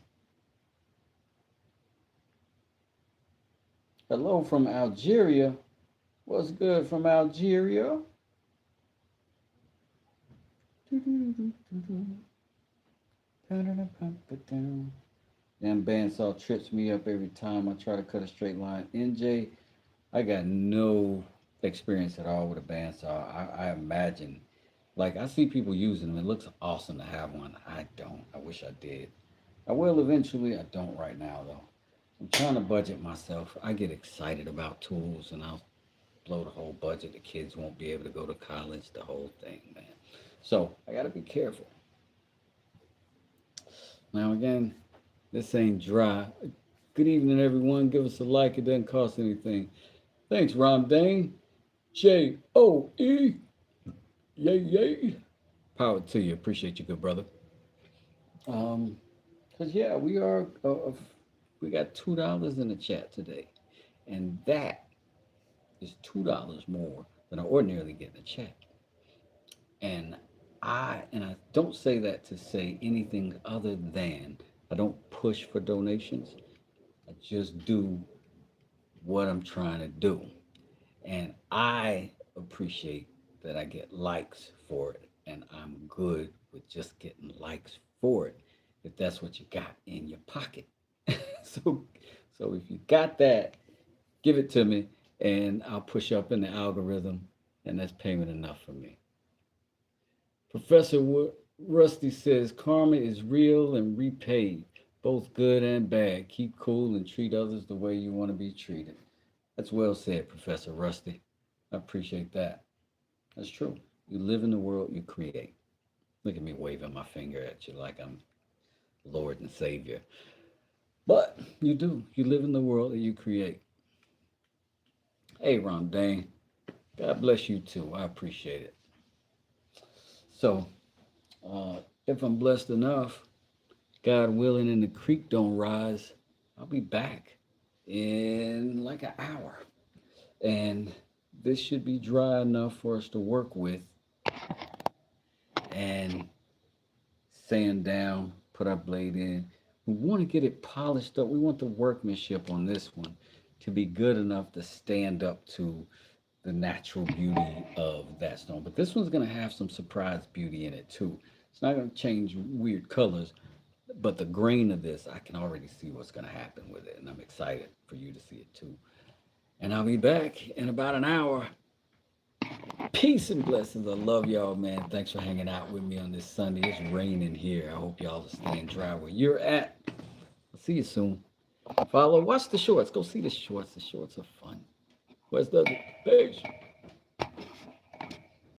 Hello from Algeria. What's good from Algeria? Damn, bandsaw trips me up every time I try to cut a straight line. NJ, I got no experience at all with a bandsaw. I imagine, like, I see people using them. It looks awesome to have one. I don't. I wish I did. I will eventually. I don't right now, though. I'm trying to budget myself. I get excited about tools and I'll blow the whole budget. The kids won't be able to go to college, the whole thing, man. So I got to be careful. Now again, this ain't dry. Good evening, everyone. Give us a like. It doesn't cost anything. Thanks, Ron Dane. Joe. Yay, yay. Power to you. Appreciate you, good brother. Um, cause yeah, we got $2 in the chat today, and that is $2 more than I ordinarily get in the chat. And I don't say that to say anything other than I don't push for donations. I just do what I'm trying to do. And I appreciate that I get likes for it. And I'm good with just getting likes for it if that's what you got in your pocket. so so if you got that, give it to me and I'll push up in the algorithm and that's payment enough for me. Professor Rusty says karma is real and repaid, both good and bad. Keep cool and treat others the way you want to be treated. That's well said, Professor Rusty. I appreciate that. That's true. You live in the world you create. Look at me waving my finger at you like I'm Lord and Savior. But you do. You live in the world that you create. Hey, Ron Dane. God bless you too. I appreciate it. So, if I'm blessed enough, God willing, and the creek don't rise, I'll be back in like an hour. And this should be dry enough for us to work with and sand down, put our blade in. We want to get it polished up. We want the workmanship on this one to be good enough to stand up to the natural beauty of that stone. But this one's going to have some surprise beauty in it too. It's not going to change weird colors, but the grain of this, I can already see what's going to happen with it. And I'm excited for you to see it too. And I'll be back in about an hour. Peace and blessings. I love y'all, man. Thanks for hanging out with me on this Sunday. It's raining here. I hope y'all are staying dry where you're at. I'll see you soon. Follow, watch the shorts. Go see the shorts. The shorts are fun. Where's the page?